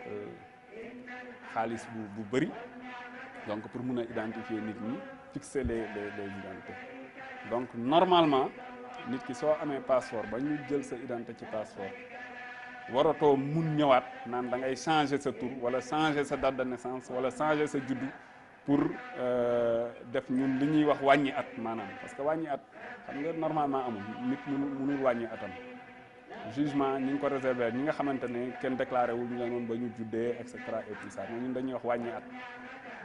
xaalis bu bëri donc pour mun a identifier nit ñi fixer les identités donc normalement nit ki soo amee passeport ba ñu jël sa identité ci passeport waratoo mun ñëwaat naan da ngay changer sa tur wala changer sa date de naissance wala changer sa juddu pour def ñun li ñuy wax wàññi at maanaam parce que wàññi at xam nga normalement amul nit mënul wàññi atam jugement ñi ngi ko réservé ñi nga xamante ne kenn déclaré wul ñu nga noonu ba ñu juddee et cetera et tout ça mais ñun dañuy wax wàññi at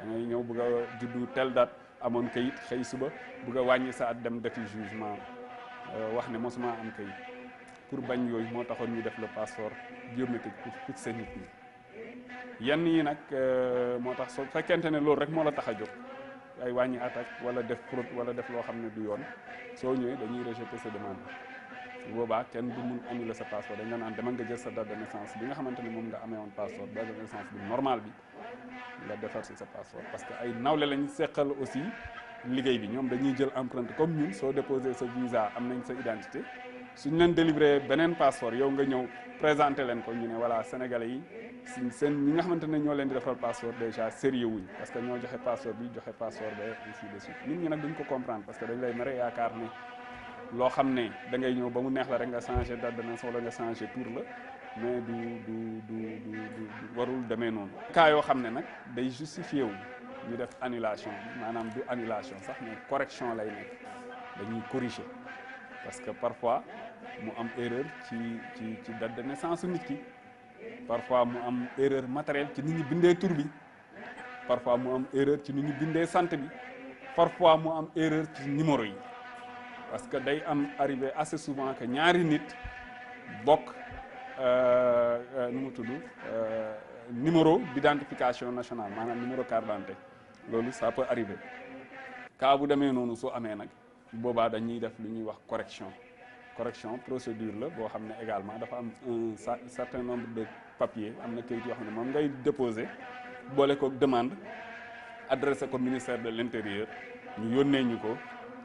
da ngay ñëw bëgg a juddu telle date amoon kayit xëy suba bëgg a wàññi sa at dem defi jugement wax ne mosuma am kayit pour bañ yooyu moo taxoon ñu def le passeport biométrique pour fixer nit ñi yenn yi nag moo tax soo fekkente ne loolu rek moo la tax a jóg ay wàññi attaque wala def fraude wala def loo xam ne du yoon soo ñëwee dañuy rejeter sa demande boobaa kenn du mun annuler sa passeport dañ la naan demal nga jël sa date de naissance bi nga xamante ne moom nga amee woon passeport date de naissance bi normal bi nga defar si sa passeport parce que ay nawle lañ seqal aussi liggéey bi ñoom dañuy jël empreinte comme ñun soo déposé sa visa am nañ sa identité suñ leen délivré beneen passeport yow nga ñëw présenté leen ko ñu ne voilà sénégalais yi seen ñi nga xamante ne ñoo leen di defal passeport déjà sérieux wuñ parce que ñoo joxe passeport bi joxe passeport ba ainsi de suite nit ñi nag duñ ko comprendre parce que dañ lay mere yaakaar ne loo xam ne da ngay ñëw ba mu neex la rek nga changé date de naissance wala nga changé tour la mais du warul demee noonu. cas yoo xam ne nag day justifié wu ñu def annulation maanaam du annulation sax mais correction lay nekk dañuy corriger parce que parfois mu am erreur ci date de naissance su nit ki parfois mu am erreur matérielle ci nit ñi bindee tur bi parfois mu am erreur ci nit ñi bindee sant bi parfois mu am erreur ci numéro yi. parce que day am arrivé assez souvent que ñaari nit bokk nu mu tudd numéro d'identification nationale maanaam numéro carte d'identité loolu ça peut arriver cas bu demee noonu soo amee nag boobaa dañuy def lu ñuy wax correction procédure la boo xam ne également dafa am un certain nombre de papiers am na kayit yoo xam ne moom ngay déposer boole ko demande adressé ko ministère de l'intérieur ñu yónnee ñu ko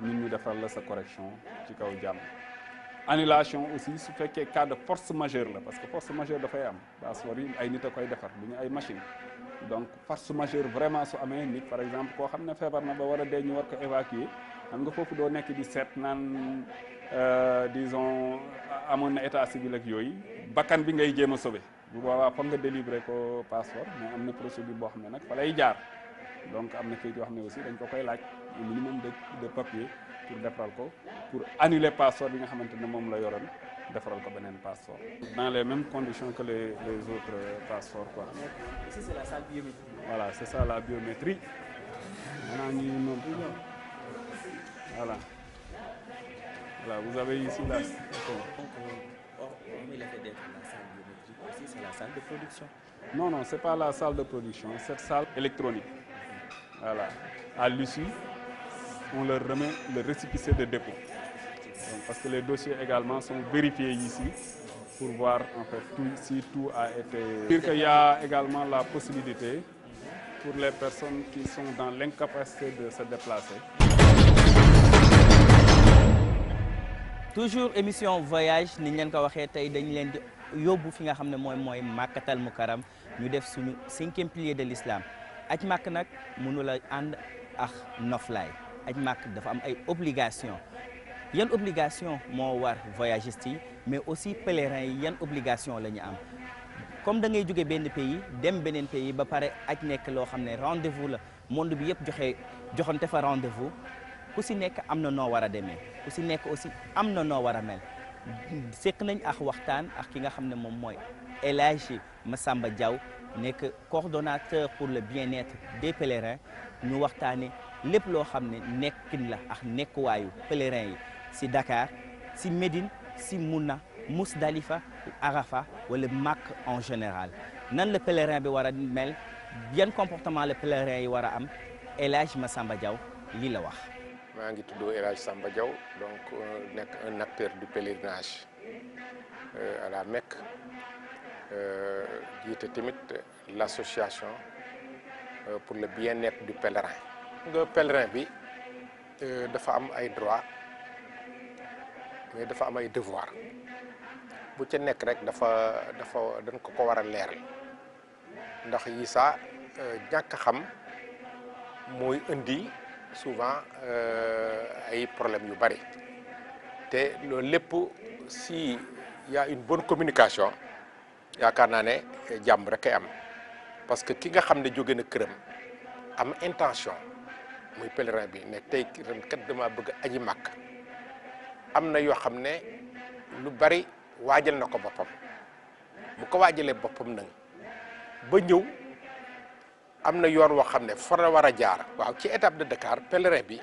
ñun ñu defal la sa correction ci kaw jàmm. annulation aussi su fekkee cas de force majeure la parce que force majeure dafay am passeport yi ay nit a koy defar du ñu ay machine donc force majeure vraiment su amee nit par exemple koo xam ne feebar na ba war a dee ñu war ko évacuer xam nga foofu doo nekk di seet naan disons amoon na état civil ak yooyu bakkan bi ngay jéem a sauver bu boobaa foog nga délivrer ko passeport mais am na procédure boo xam ne nag fa lay jaar donc am na kayit yoo xam ne aussi dañ ko koy laaj minimum de papier pour defaral ko pour annuler passeport bi nga xamante ne moom la yoroon defaral ko beneen passeport dans les mêmes conditions que les autres passeports quoi. Ici c'est la salle biométrique. Voilà, c'est ça la biométrie. Maintenant ñu noonu voilà. Voilà, vous avez ici la. Il a fait d'être la salle biométrique aussi, c'est la salle de production. Non, c'est pas la salle de production, cette salle électronique. Voilà. À l'issue, on leur remet le récépissé de dépôt. Donc, parce que les dossiers également sont vérifiés ici pour voir en fait si tout a été. Dire qu'il y a également la possibilité pour les personnes qui sont dans l'incapacité de se déplacer. toujours émission voyage ni ñu leen ko waxee tey dañu leen di yóbbu fi nga xam ne mooy Makkatal Mukarram ñu def suñu 5e pilier de l'islam aj màkk nag mënu la ànd ak noflaay aj màkk dafa am ay obligation yan obligation moo war voyagiste yi mais aussi pèlerins yi yan obligation la ñu am comme da ngay jóge benn pays dem beneen pays ba pare aj nekk loo xam ne rendez-vous la monde bi yëpp joxante fa rendez-vous ku si nekk am na noo war a demee ku si nekk aussi am na noo war a mel sekk nañ ak waxtaan ak ki nga xam ne moom mooy El Hadji Massamba Diaw nekk coordonnateur pour le bien-être des pèlerins ñu waxtaane lépp loo xam ne nekkin la ak nekkuwaayu pèlerins yi si Dakar si Médine si Mouna Mousdalifa Arafa wala Makka en général nan la pèlerin bi war a mel yan comportement la pèlerin yi war a am El Hadji Massamba Diaw lii la wax. maa ngi tudd El Hadji Samba Diaw donc nekk un acteur du pèlerinage à la Mecque jiite tamit l'association pour le bien-être du pèlerin. nga pèlerin bi dafa am ay droits mais dafa am ay devoirs bu ca nekk rek dañ ko war a leeral ndax yi saa ñàkk xam mooy indi souvent ay problèmes yu bari te loolu lépp si y a une bonne communication yaakaar naa ne jàmm rek ay am parce que ki nga xam ne jóge na këram am intention muy pèlerin bi ne tey ren kat dama bëgg aji màkk am na yoo xam ne lu bari waajal na ko boppam bu ko waajalee boppam nag ba ñëw am na yoon woo xam ne fa la war a jaar waaw ci étape de Dakar pèlerin bi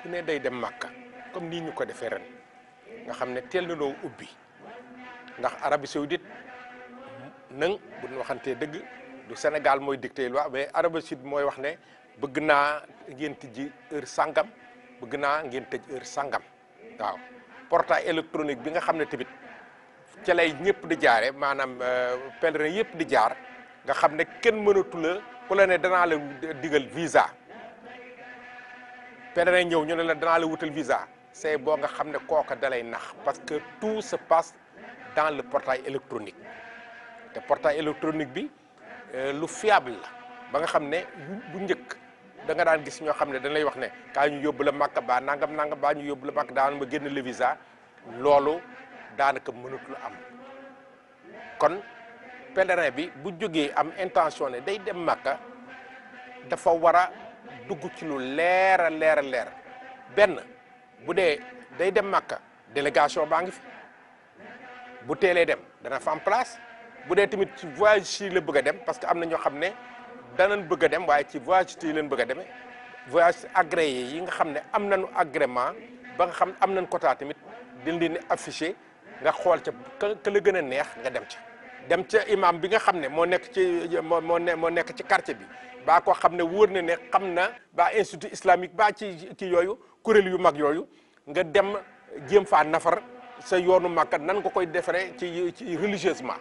ku ne day dem Makka comme nii ñu ko defee ren nga xam ne teel na noo ubbi ndax Arabie Saoudite nang bu ñu waxantee dëgg du Sénégal mooy dicté loi mais Arabie Saoudite mooy wax ne bëgg naa ngeen tijji heure sangam bëgg naa ngeen tëj heure sangam waaw portail électronique bi nga xam ne tamit ca lay ñëpp di jaare maanaam pèlerin yëpp di jaar nga xam ne kenn mënatu la ku la ne danaa la digal visa pèlerin ñëw ñu ne la danaa la wutal visa c'est boo nga xam ne kooka dalay nax parce que tout se passe dans le portail électronique te portail électronique bi lu fiable la ba nga xam ne bu njëkk da nga daan gis ñoo xam ne dañ lay wax ne kaa ñu yóbbu la Makka ba nangam baa ñu yóbbu la Makka daan ma génn le visa loolu daanaka mënatul am kon pèlerin bi bu jógee am intention ne day dem Makka dafa war a dugg ci lu leer a leer benn bu dee day dem Makka délégation baa ngi fi bu teelee dem dana fa am place bu dee tamit ci voyage ci la bëgg a dem parce que am na ñoo xam ne danañ bëgg a dem waaye ci voyage ci leen bëgg a demee voyage agréé yi nga xam ne am nañu agrément ba nga xam am nañ quota tamit dañ leen di affiché nga xool ca ka la gën a neex nga dem ca imam bi nga xam ne moo nekk ci moo nekk ci quartier bi baa koo xam ne wóor na ne xam na baa institut islamique baa ci yooyu kuréel yu mag yooyu nga dem jéem faa nafar sa yoonu Makka nan nga koy defaree ci religieusement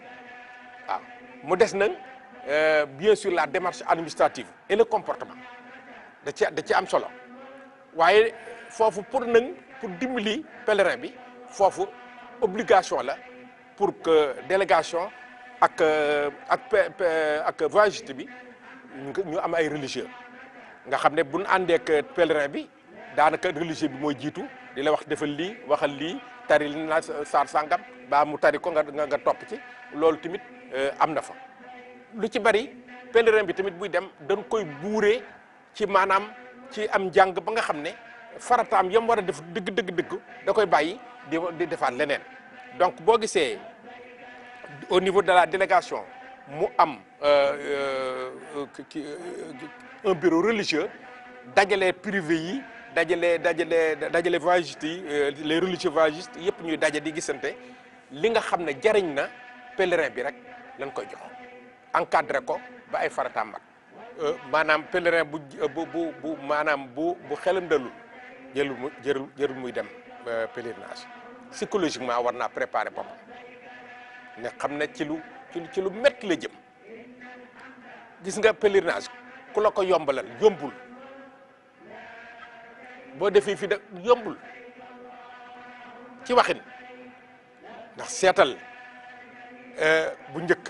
waaw mu des nag bien sûr la démarche administrative et le comportement da ci am solo waaye foofu pour dimbali pèlerin bi foofu obligation la pour que délégation ak voyagiste bi ñu am ay religieux nga xam ne bu ñu àndee ak pèlerin bi daanaka religieux bi mooy jiitu di la wax defal lii waxal lii tari li na saar sàngam baa mu tari ko nga topp ci loolu tamit am na fa lu ci bari pèlerin bi tamit buy dem dañ koy buuree ci maanaam ci am njàng ba nga xam ne farataam yam war a def dëgg da koy bàyyi di defaat leneen donc boo gisee au niveau de la délégation mu am un bureau religieux dajale privé yi dajale voyagistes yi les religieux voyagistes yëpp ñuy daje di gisante li nga xam ne jariñ na pèlerin bi rek lañ koy jox encadré ko ba ay farataam mat maanaam pèlerin bu maanaam bu xelam dalul jërul muy dem pèlerinage psychologiquement war naa préparer boppam ne xam ne ci lu métti la jëm gis nga pèlerinage ku la ko yombalal yombul boo defee fi da yombul ci waxin ndax seetal bu njëkk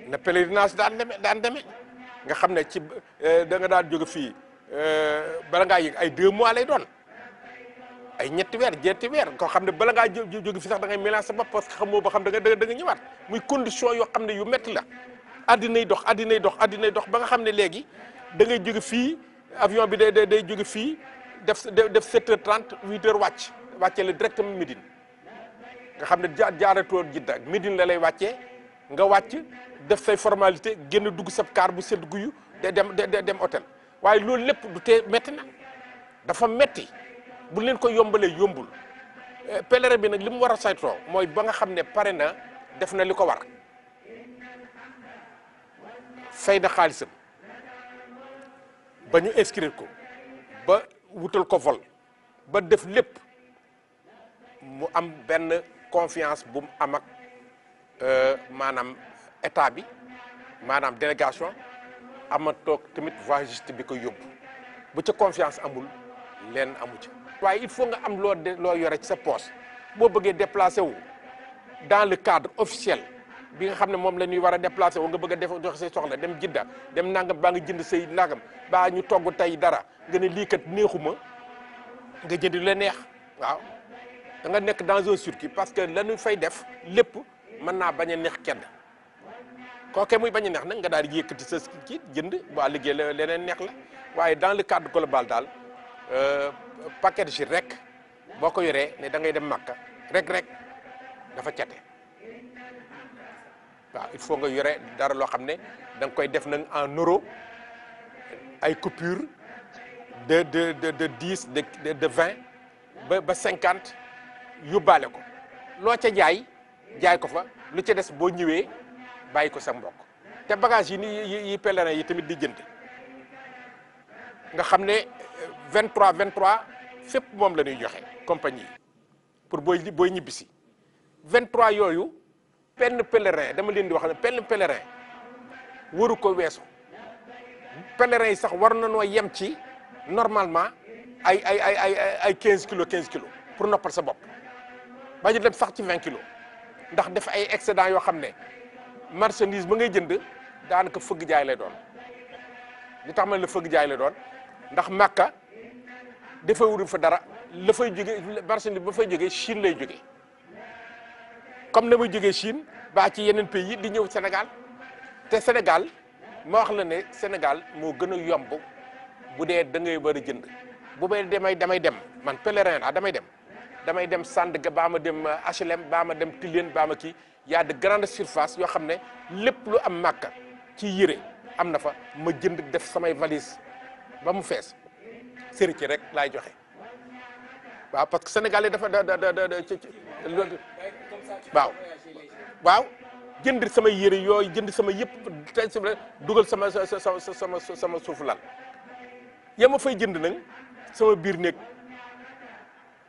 na pèlerinage daan deme nga xam ne ci da nga daan jóge fii bala ngaa yëg ay 2 mois lay doon ay ñetti weer koo xam ne bala ngaa jóge fi sax da ngay mélange sa bopp parce que xamoo ba xam da nga ñëwaat muy condition yoo xam ne yu métti la addinay dox ba nga xam ne léegi da ngay jóge fii avion bi day jóge fii def 7h30 8h wàccee la directement Médine nga xam ne jaaratoo Jidda ak Médine la lay wàccee nga wàcc def say formalité génn dugg sab kaar bu sedd guyu dem hôtel waaye loolu lépp du tee métti na dafa métti bu leen ko yombalee yombul pèlerin bi nag li mu war a saytoo mooy ba nga xam ne pare na def na li ko war fay na xaalisam ba ñu inscrire ko ba wutal ko vol ba def lépp mu am benn confiance bu mu am ak maanaam état bi maanaam délégation ama toog tamit voyagiste bi ko yóbbu bu ca confiance amul leen amu ca waaye il faut nga am loo yore ci sa poche boo bëggee déplacé wu dans le cadre officiel bi nga xam ne moom la ñuy war a déplacé wu nga bëgg a def joxe say soxla dem Jidda dem nangam baa nga jënd say nangam baa ñu togg tey dara nga ne lii kat neexuma nga jënd lu la neex waaw da nga nekk dans un circuit parce que la ñu fay def lépp mën naa bañ a neex kenn kooke muy bañ a neex nag nga daal di yëkkati sa kii jënd waa liggéey leneen neex la waaye dans le cadre global daal paquet ji rek boo ko yoree ne da ngay dem Makka rek dafa cate waaw il faut nga yore dara loo xam ne da nga koy def nag en euro ay coupure de 10 de 20 ba 50 yóbbaale ko loo ca jaay ko fa lu ca des boo ñëwee bàyyi ko sa mbokk te bagage yi pèlerin yi tamit di jënd nga xam ne 23 fépp moom la ñuy joxe compagnie yi pour booy ñibbisi 23 yooyu benn pèlerin dama leen di wax ne benn pèlerin waru ko weesu pèlerin yi sax war na noo yem ci normalement ay 15 kilos pour noppal sa bopp ba ñu dem sax ci 20 kilos ndax def ay excédent yoo xam ne marchandise ba ngay jënd daanaka fëgg jaay lay doon li tax ma la fëgg jaay lay doon ndax Makka dafay wuru fa dara la fay jóge marchandise ba fay jógee Chine lay jógee comme na muy jógee Chine baa ci yeneen pays yi di ñëw Sénégal te Sénégal ma wax la ne Sénégal moo gën a yomb bu dee da ngay war a jënd bu may damay dem man pèlerin la damay dem Sandaga baa ma dem HLM baa ma dem Tilène baa ma kii y a de grandes surfaces yoo xam ne lépp lu am Makka ci yére am na fa ma jënd def samay valise ba mu fees sëri ci rek laay joxe waaw parce que Sénégal yi dafa loolu waaw waaw jënd sama yére yooyu jënd sama yëpp tey dugal sama suufu lal ya ma fay jënd nag sama biir néeg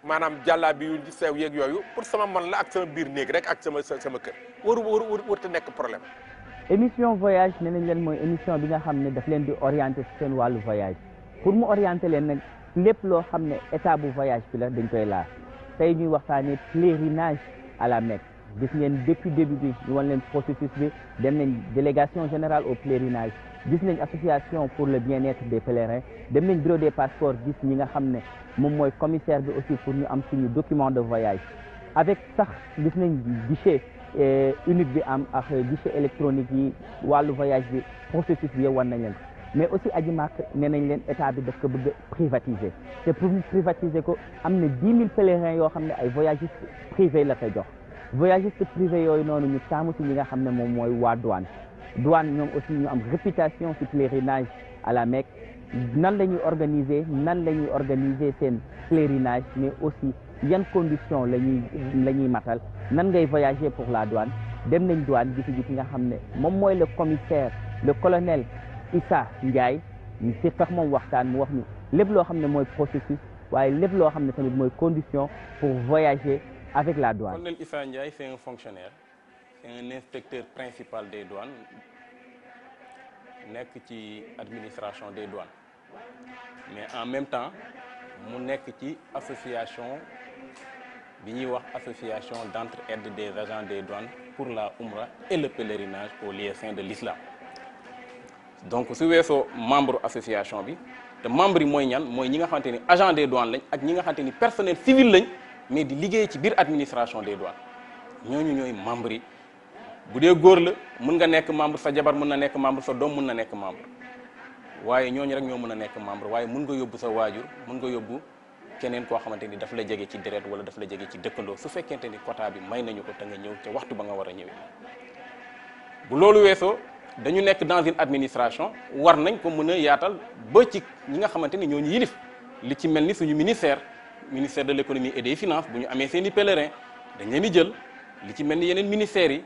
maanaam jàllaa bi yu sew yeeg yooyu pour sama man la ak sama biir néeg rek ak sama kër waru te nekk problème. émission voyage nee nañ leen mooy émission bi nga xam ne daf leen di orienter ci seen wàllu voyage pour mu orienter leen nag lépp loo xam ne état bu voyage bi la dañ koy laal tey ñuy waxtaanee pèlerinage à la Mecque gis ngeen depuis début bi ñu wan leen processus bi dem nañ délégation générale au pèlerinage gis nañ association pour le bien-être des pèlerins dem nañ bureau des passeports gis ñi nga xam ne moom mooy commissaire bi aussi pour ñu am suñu document de voyage avec sax gis nañ guichet unique bi am ak guichet électronique yi wàllu voyage bi processus bi yow wan nañ leen mais aussi aji màkk nee nañ leen état bi daf ko bëgg privatiser te pour ñu privatiser ko am na 10 000 pèlerins yoo xam ne ay voyagistes privés la koy jox voyagistes privés yooyu noonu ñu taamu si ñi nga xam ne moom mooy waa douane ñoom aussi ñu am réputation ci pèlerinage à la Mecque nan la ñuy organiser seen pèlerinage mais aussi yan conditions la ñuy matal nan ngay voyager pour la douane dem nañ douane gisi gi ki nga xam ne moom mooy le commissaire le colonel Issa Ndiaye ñu si fex moom waxtaan mu wax ñu lépp loo xam ne mooy processus waaye lépp loo xam ne tamit mooy condition pour voyager avec la douane. Colonel Issa Ndiaye c'est un fonctionnaire, c'est un inspecteur principal des douanes nekk ci administration des douanes mais en même temps mu nekk ci association bi ñuy wax association d'entraide des agents des douanes pour la Oumra et le pèlerinage aux lieux saints de l'islam. Donc su weesoo membre association bi te membre yi mooy ñan mooy ñi nga xamante ni agent des douanes lañ ak ñi nga xamante ni personnel civil lañ mais di liggéey ci biir administration des douanes ñooñu ñooy membre yi bu dee góor la mën nga nekk membre sa jabar mën na nekk membre sa doom mën na nekk membre waaye ñooñu rek ñoo mën a nekk membre waaye mën nga yóbbu sa waajur mën nga yóbbu keneen koo xamante ni daf la jege ci deret wala daf la jege ci dëkkandoo su fekkente ni quota bi may nañu ko te nga ñëw ca waxtu ba nga war a ñëwee bu loolu weesoo dañu nekk dans une administration war nañ ko mën a yaatal ba ci ñi nga xamante ni ñooñu yilif li ci mel ni suñu ministère de l'économie et des finances bu ñu amee seen i pèlerins dañ leen di jël li ci mel ni yeneen ministères yi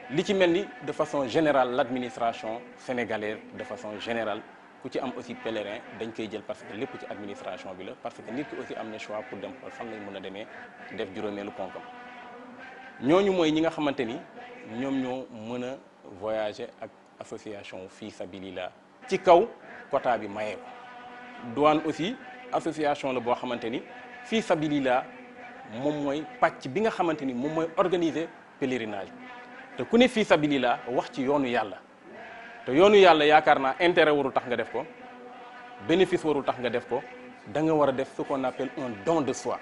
li ci mel ni de façon générale l'administration sénégalaise de façon générale ku ci am aussi pèlerin dañ koy jël parce que lépp ci administration bi la parce que nit ki aussi am na choix pour dem fan lañ mën a demee def juróomeelu ponkam ñooñu mooy ñi nga xamante ni ñoom ñoo mën a voyager ak association fii sabilillah ci kaw quota bi mayee ko douane aussi association la boo xamante ni fii sabilillah moom mooy pàcc bi nga xamante ni moom mooy organiser pèlerinage te ku ne fii sabilillah wax ci yoonu yàlla te yoonu yàlla yaakaar naa intérêt warul tax nga def ko bénéfice warul tax nga def ko da nga war a def ce qu'on appelle un don de soi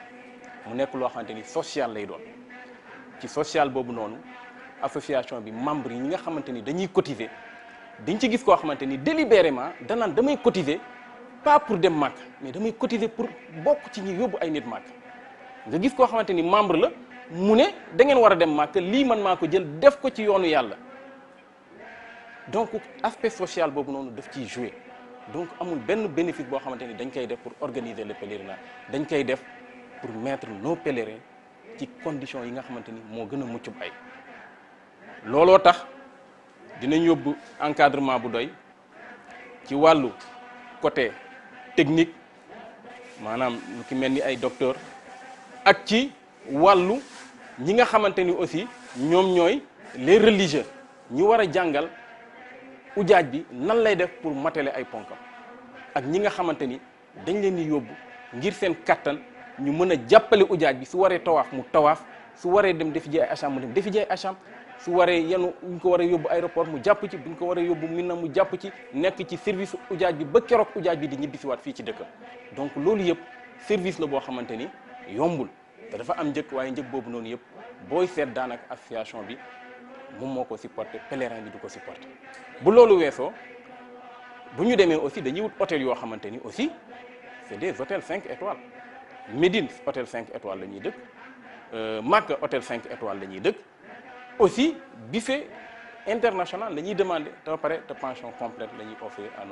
mu nekk loo xamante ni social lay doon ci social boobu noonu association bi membre yi ñi nga xamante ni dañuy cotiser dañ ci gis koo xamante ni délibérément danaan damay cotiser pas pour dem màkk mais damay cotiser pour bokk ci ñi yóbbu ay nit màkk nga gis koo xamante ni membre la mu ne da ngeen war a dem màkk lii man maa ko jël def ko ci yoonu yàlla donc aspect social boobu noonu daf ciy jouer donc amul benn bénéfice boo xamante ni dañ koy def pour organiser le pèlerinage dañ koy def pour mettre nos pèlerins ci conditions yi nga xamante ni moo gën a mucc ay looloo tax dinañ yóbbu encadrement bu doy ci wàllu côté technique maanaam lu ki mel ni ay docteur ak ci wàllu ñi nga xamante ni aussi ñoom ñooy les religieux ñi war a jàngal ujaaj bi nan lay def pour matale ay ponkam ak ñi nga xamante ni dañ leen di yóbbu ngir seen kattan ñu mën a jàppale ujaaj bi su waree tawaaf mu tawaaf su waree dem defi ji ay acham mu dem defi ji ay acham su waree yenu buñ ko waree yóbbu aéroport mu jàpp ci buñ ko waree yóbbu Mina mu jàpp ci nekk ci service ujaaj bi ba keroog ujaaj bi di ñibbisiwaat fii ci dëkkam donc loolu yëpp service la boo xamante ni yombul te dafa am njëkk waaye njëkk boobu noonu yëpp booy seet daanaka association bi moom moo ko supporté pèlerin bi du ko supporté bu loolu weesoo bu ñu demee aussi dañuy wut hôtel yoo xamante ni aussi c'est des hôtels 5 étoiles Médine hôtel 5 étoiles la ñuy dëkk Makka hôtel 5 étoiles la ñuy dëkk aussi buffet international la ñuy demandé te ba pare te pension complète la ñuy offrir à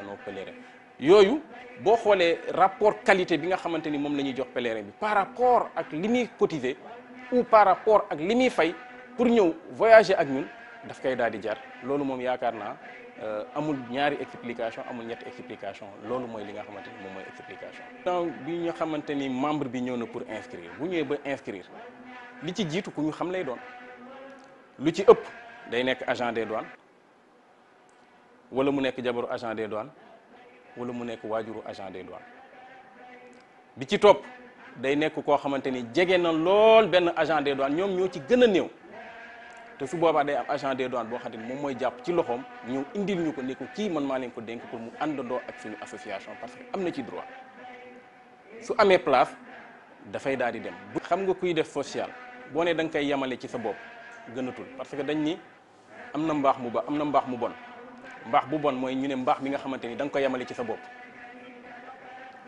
nos pèlerins yooyu boo xoolee rapport qualité bi nga xamante ni moom la ñuy jox pèlerin bi par rapport ak li muy cotiser ou par rapport ak li muy fay pour ñëw voyager ak ñun daf koy daal di jar loolu moom yaakaar naa amul ñaari explication amul ñetti explication loolu mooy li nga xamante ni moom mooy explication. donc bi ñu xamante ni membre bi ñëw na pour inscrire bu ñëwee ba inscrire li ci jiitu ku ñu xam lay doon lu ci ëpp day nekk agent des douanes wala mu nekk jabaru agent des douanes wala mu nekk waajuru agent des douanes bi ci topp day nekk koo xamante ni jege na lool benn agent des douanes ñoom ñoo ci gën a néew te su boobaa day am agent des douanes boo xamante ni moom mooy jàpp ci loxoom ñëw indil ñu ko ne ko kii man maa leen ko dénk pour mu àndandoo ak suñu association parce que am na ci droit su amee place dafay daal di dem. xam nga kuy def social boo ne da nga koy yemale ci sa bopp gënatul parce que dañ ni am na mbaax mu ba am na mbaax mu bon mbaax bu bon mooy ñu ne mbaax mi nga xamante ni da nga ko yemale ci sa bopp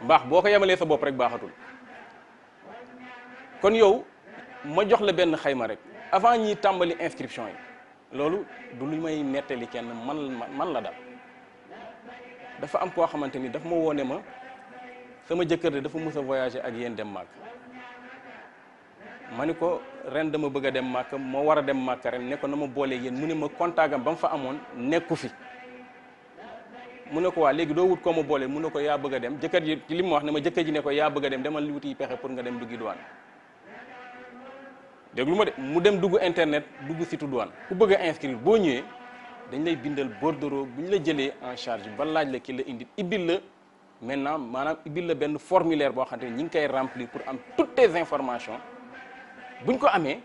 mbaax boo ko yemalee sa bopp rek baaxatul kon yow ma jox la benn xayma rek avant ñiy tàmbali inscription yi loolu du lu may nettali kenn man la dal dafa am koo xamante ni daf ma woone ma sama jëkkër de dafa mës a voyager ak yéen dem màkk ma ni ko ren dama bëgg a dem màkk moo war a dem màkk ren ne ko na ma boolee yéen mu ne ma contagam ba mu fa amoon nekku fi mu ne ko waa léegi doo wut koo ma boole mu ne ko yaa bëgg a dem jëkkër ji ci li mu wax ne ma jëkkër ji ne ko yaa bëgg a dem demal wuti pexe pour nga dem duggi douane déglu ma de mu dem dugg internet dugg site douane ku bëgg a inscrire boo ñëwee dañ lay bindal bordereau bu ñu la jëlee en charge ba laaj la ki la indi ibbil la maintenant maanaam ibbil la benn formulaire boo xamante ni ñi ngi koy remplir pour am toutes tes informations buñ ko amee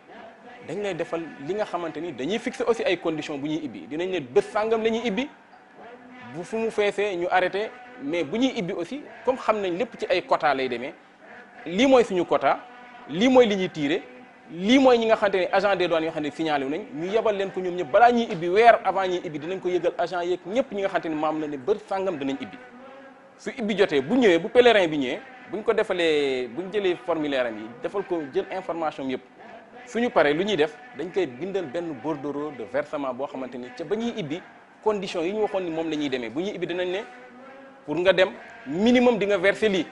dañ lay defal li nga xamante ni dañuy fixer aussi ay conditions bu ñuy ibbi dinañ ne bés sàngam la ñuy ibbi bu fu mu feesee ñu arrêté mais bu ñuy ibbi aussi comme xam nañ lépp ci ay quota lay demee lii mooy suñu quota lii mooy li ñuy tiire lii mooy ñi nga xamante ne agent des douanes yoo xam ne signalé wu nañ ñu yebal leen ko ñoom ñëpp balaa ñuy ibbi weer avant ñuy ibbi dinañ ko yëgal agent yeeg ñëpp ñi nga xamante ne maam la ne bër sàngam danañ ibbi su ibbi jotee bu ñëwee bu pèlerin bi ñëwee buñ ko defalee buñ jëlee formulaire am yi defal ko jël information yëpp suñu paree lu ñuy def dañ koy bindal benn bordereau de versement boo xamante ni ca ba ñuy ibbi conditions yi ñu waxoon ni moom la ñuy demee bu ñuy ibbi dinañ ne pour nga dem minimum di nga verser lii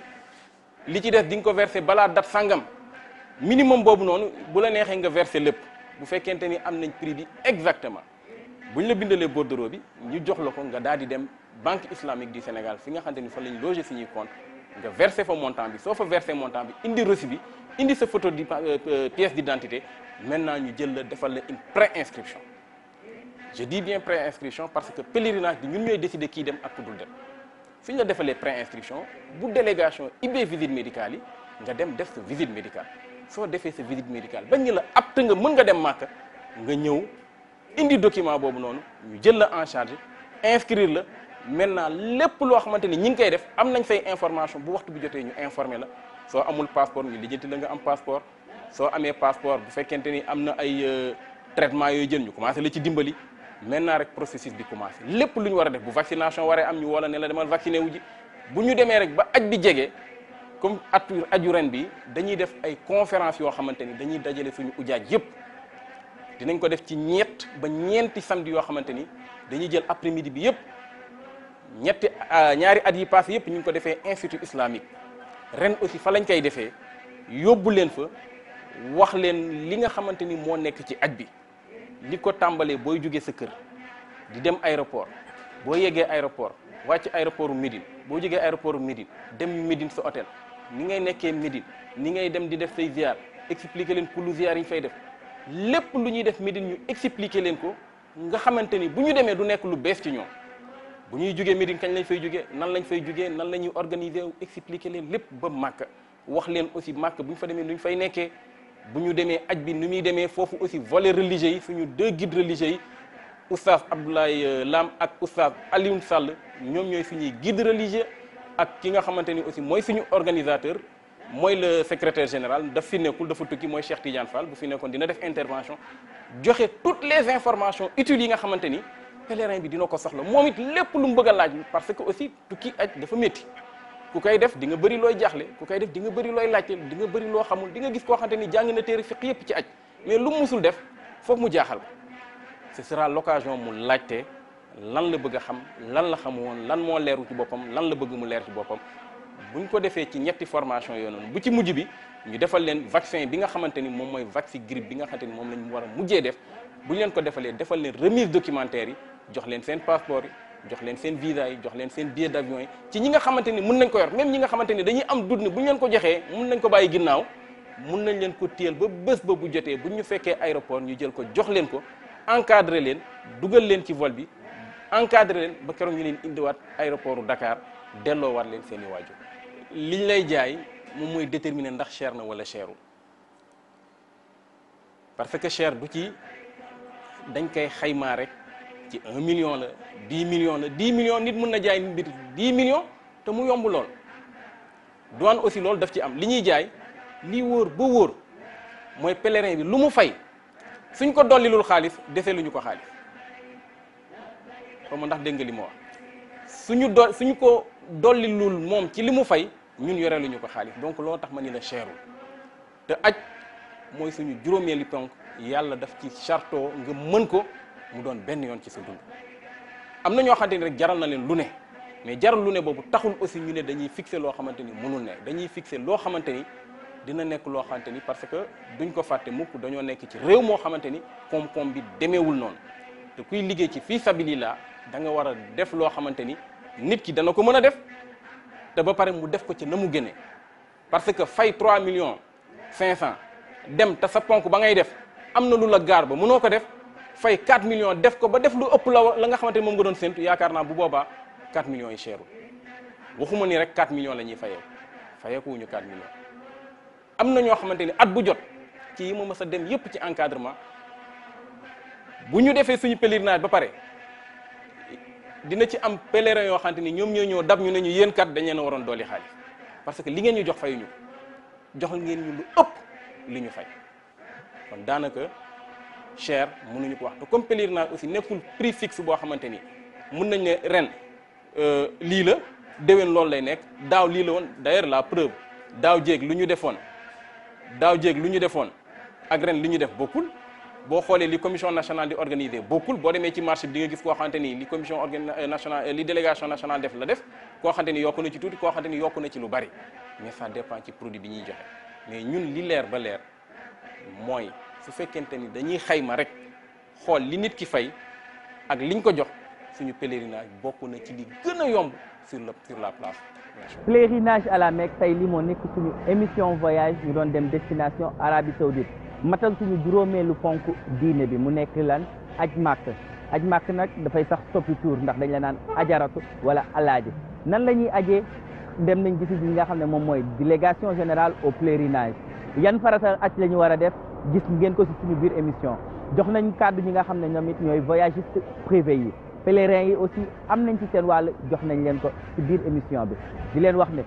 li ci des di nga ko verser balaa date sàngam minimum boobu noonu bu la neexee nga verser lépp bu fekkente ni am nañ prix bi exactement bu ñu la bindalee bordereau bi ñu jox la ko nga daal di dem banque islamique du Sénégal fi nga xamante ni fa lañ loger suñuy compte nga verser fa montant bi soo fa verser montant bi indi reçu bi indi sa photo di pièce d'identité maintenant ñu jël la defal la une pré-inscription je dis bien pré-inscription parce que pèlerinage bi ñun ñooy décider kii dem ak ku dul dem suñ la defalee pré-inscription bu délégation ibbee visite médicale yi nga dem def sa visite médicale soo defee sa visite médicale bañ ñu la apte nga mën nga dem màkk nga ñëw indi document boobu noonu ñu jël la en charge inscrire la maintenant lépp loo xamante ni ñi ngi koy def am nañ say information bu waxtu bi jotee ñu informer la soo amul passeport ñu lijjanti la nga am passeport soo amee passeport bu fekkente ni am na ay traitement yooyu jël ñu commencé la ci dimbali maintenant rek processus bi commencé lépp lu ñu war a def bu vaccination waree am ñu woo la ne la demal vacciné wu ji bu ñu demee rek ba aj bi jege comme aju ren bi dañuy def ay conférence yoo xamante ni dañuy dajale suñu ujaaj yëpp dinañ ko def ci ñett ba ñeenti samedi yoo xamante ni dañuy jël après midi bi yëpp ñaari at yi passé yëpp ñu ngi ko defee institut islamique ren aussi fa lañ koy defee yóbbu leen fa wax leen li nga xamante ni moo nekk ci aj bi li ko tàmbalee booy jógee sa kër di dem aéroport boo yeggee aéroport wàcc aéroport Médine boo jógee aéroport Médine dem Médine sa hôtel ni ngay nekkee Médine ni ngay dem di def say ziar expliquer leen kulu ziar yi ñu fay def lépp lu ñuy def Médine ñu expliquer leen ko nga xamante ni bu ñu demee du nekk lu bees ci ñoom bu ñuy jógee Médine kañ lañ fay jógee nan lañ fay jógee nan la ñuy organiser wu expliquer leen lépp ba Màkka wax leen aussi Màkka bu ñu fa demee lu ñu fay nekkee bu ñu demee aj bi ni muy demee foofu aussi volet religieux yi suñu deux guides religieux yi oustaz Abdoulaye Lam ak oustaz Alioune Sall ñoom ñooy suñuy guide religieux ak ki nga xamante ni aussi mooy suñu organisateur mooy le secrétaire général daf fi nekkul dafa tukki mooy Cheikh Tidiane Fall bu fi nekkoon dina def intervention joxe toutes les informations utiles yi nga xamante ni pèlerin bi dina ko soxla moom it lépp lu mu bëgg a laaj parce que aussi tukki aj dafa métti ku koy def di nga bëri looy jaaxle ku koy def di nga bëri looy laajte di nga bëri loo xamul di nga gis koo xamante ni jàng na téere fiq yëpp ci aj mais lu mu musul def foog mu jaaxal ko ce sera l'occasion mu laajte lan la bëgg a xam lan la xamu woon lan moo leeru ci boppam lan la bëgg mu leer ci boppam buñ ko defee ci ñetti formation yooyu noonu bu ci mujj bi ñu defal leen vaccin bi nga xamante ni moom mooy vaccin grippe bi nga xamante ni moom lañ war a mujjee def bu ñu leen ko defalee defal leen remise documentaire yi jox leen seen passeport yi jox leen seen visa yi jox leen seen billet d'avion yi ci ñi nga xamante ni mën nañ ko yor même ñi nga xamante ni dañuy am dut ni bu ñu leen ko joxee mën nañ ko bàyyi ginnaaw mën nañ leen ko téyel ba bés ba bu jotee bu ñu fekkee aéroport ñu jël ko jox leen ko encadré leen dugal leen ci vol bi encadré leen ba keroog ñu leen indiwaat aéroportu Dakar delloo war leen seen i waajur liñ lay jaay moom mooy déterminer ndax cher na wala cherul parce que cher du ci dañ koy xaymaa rek ci 1 million la 10 millions la 10 millions nit mën na jaay nit 10 millions te mu yomb lool douane aussi loolu daf ci am li ñuy jaay li wóor ba wóor mooy pèlerin bi lu mu fay suñ ko dollilul xaalis dese luñu ko xaalis xaw ma ndax dégg nga li ma wax suñu ko dollilul moom ci li mu fay ñun yore luñu ko xaalis donc loo tax ma ni la cherul te aj mooy suñu juróomeeli ponk yàlla daf ci charto nga mën ko mu doon benn yoon ci sa dund am na ñoo xamante ni rek jaral na leen lu ne mais jaral lu ne boobu taxul aussi ñu ne dañuy fixer loo xamante ni mënul ne dañuy fixer loo xamante ni dina nekk loo xamante ni parce que duñ ko fàtte mukk dañoo nekk ci réew moo xamante ni koom-koom bi demeewul noonu te kuy liggéey ci fii sabilillah da nga war a def loo xamante ni nit ki dana ko mën a def te ba pare mu def ko ci na mu gënee parce que fay 3 millions 500 dem te sa ponk ba ngay def am na lu la gaar ba mënoo ko def fay 4 millions def ko ba def lu ëpp la nga xamante ni moom nga doon séntu yaakaar naa bu boobaa 4 millions yi cherul waxuma ni rek 4 millions la ñuy fayeeku wuñu 4 millions am na ñoo xamante ni at bu jot ci yi ma mës a dem yépp ci encadrement bu ñu defee suñu pèlerinage ba pare dina ci am pèlerin yoo xamante ni ñoom ñoo ñëw dab ñu ne ñu yéen kat dañ leen a waroon dooli xaalis parce que li ngeen ñu jox fayuñu jox ngeen ñu lu ëpp li ñu fay kon daanaka cher mënuñu ko wax te comme pèlerinage aussi nekkul prix fixe boo xamante ni mën nañ ne ren lii la déwén loolu lay nekk daaw lii la woon d'ailleurs la preuve daaw jéeg lu ñu defoon ak ren li ñu def bokkul boo xoolee li commission nationale di organiser bokkul boo demee ci marché bi di nga gis koo xamante ni li commission nationale li délégation nationale def la def koo xamante ni yokku na ci tuuti koo xamante ni yokku na ci lu bari mais ça dépend ci produit bi ñuy joxe mais ñun li leer ba leer mooy su fekkente ni dañuy xayma rek xool li nit ki fay ak liñ ko jox suñu pèlerinage bokk na ci li gën a yomb sur la place. pèlerinage à la Mecque tey li moo nekk suñu émission voyage ñu doon dem destination Arabie Saoudite matal suñu juróomeelu ponk diine bi mu nekk lan aj màkk nag dafay sax soppi tur ndax dañ la naan ajaratu wala alaaji nan la ñuy ajee dem nañ gisi bi nga xam ne moom mooy délégation générale au pèlerinage yan farata aj la ñu war a def gis ngeen ko si suñu biir émission jox nañ kàddu ñi nga xam ne ñoom it ñooy voyagistes privés yi pèlerins yi aussi am nañ ci seen wàll jox nañ leen ko ci biir émission bi di leen wax ne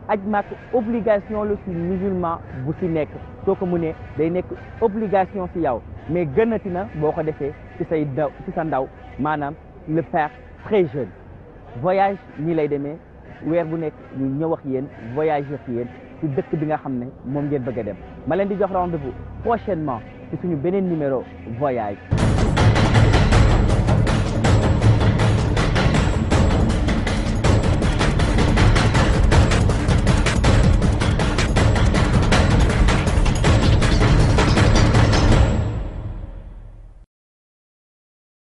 aj màkk obligation la ci musulman bu ci nekk soo ko mënee day nekk obligation ci yow mais gënati na boo ko defee ci sa ndaw maanaam le père très jeune voyage ñii lay demee weer bu nekk ñu ñëw ak yéen voyager ak yéen ci dëkk bi nga xam ne moom ngeen bëgg a dem ma leen di jox rendez-vous prochainement ci suñu beneen numéro voyage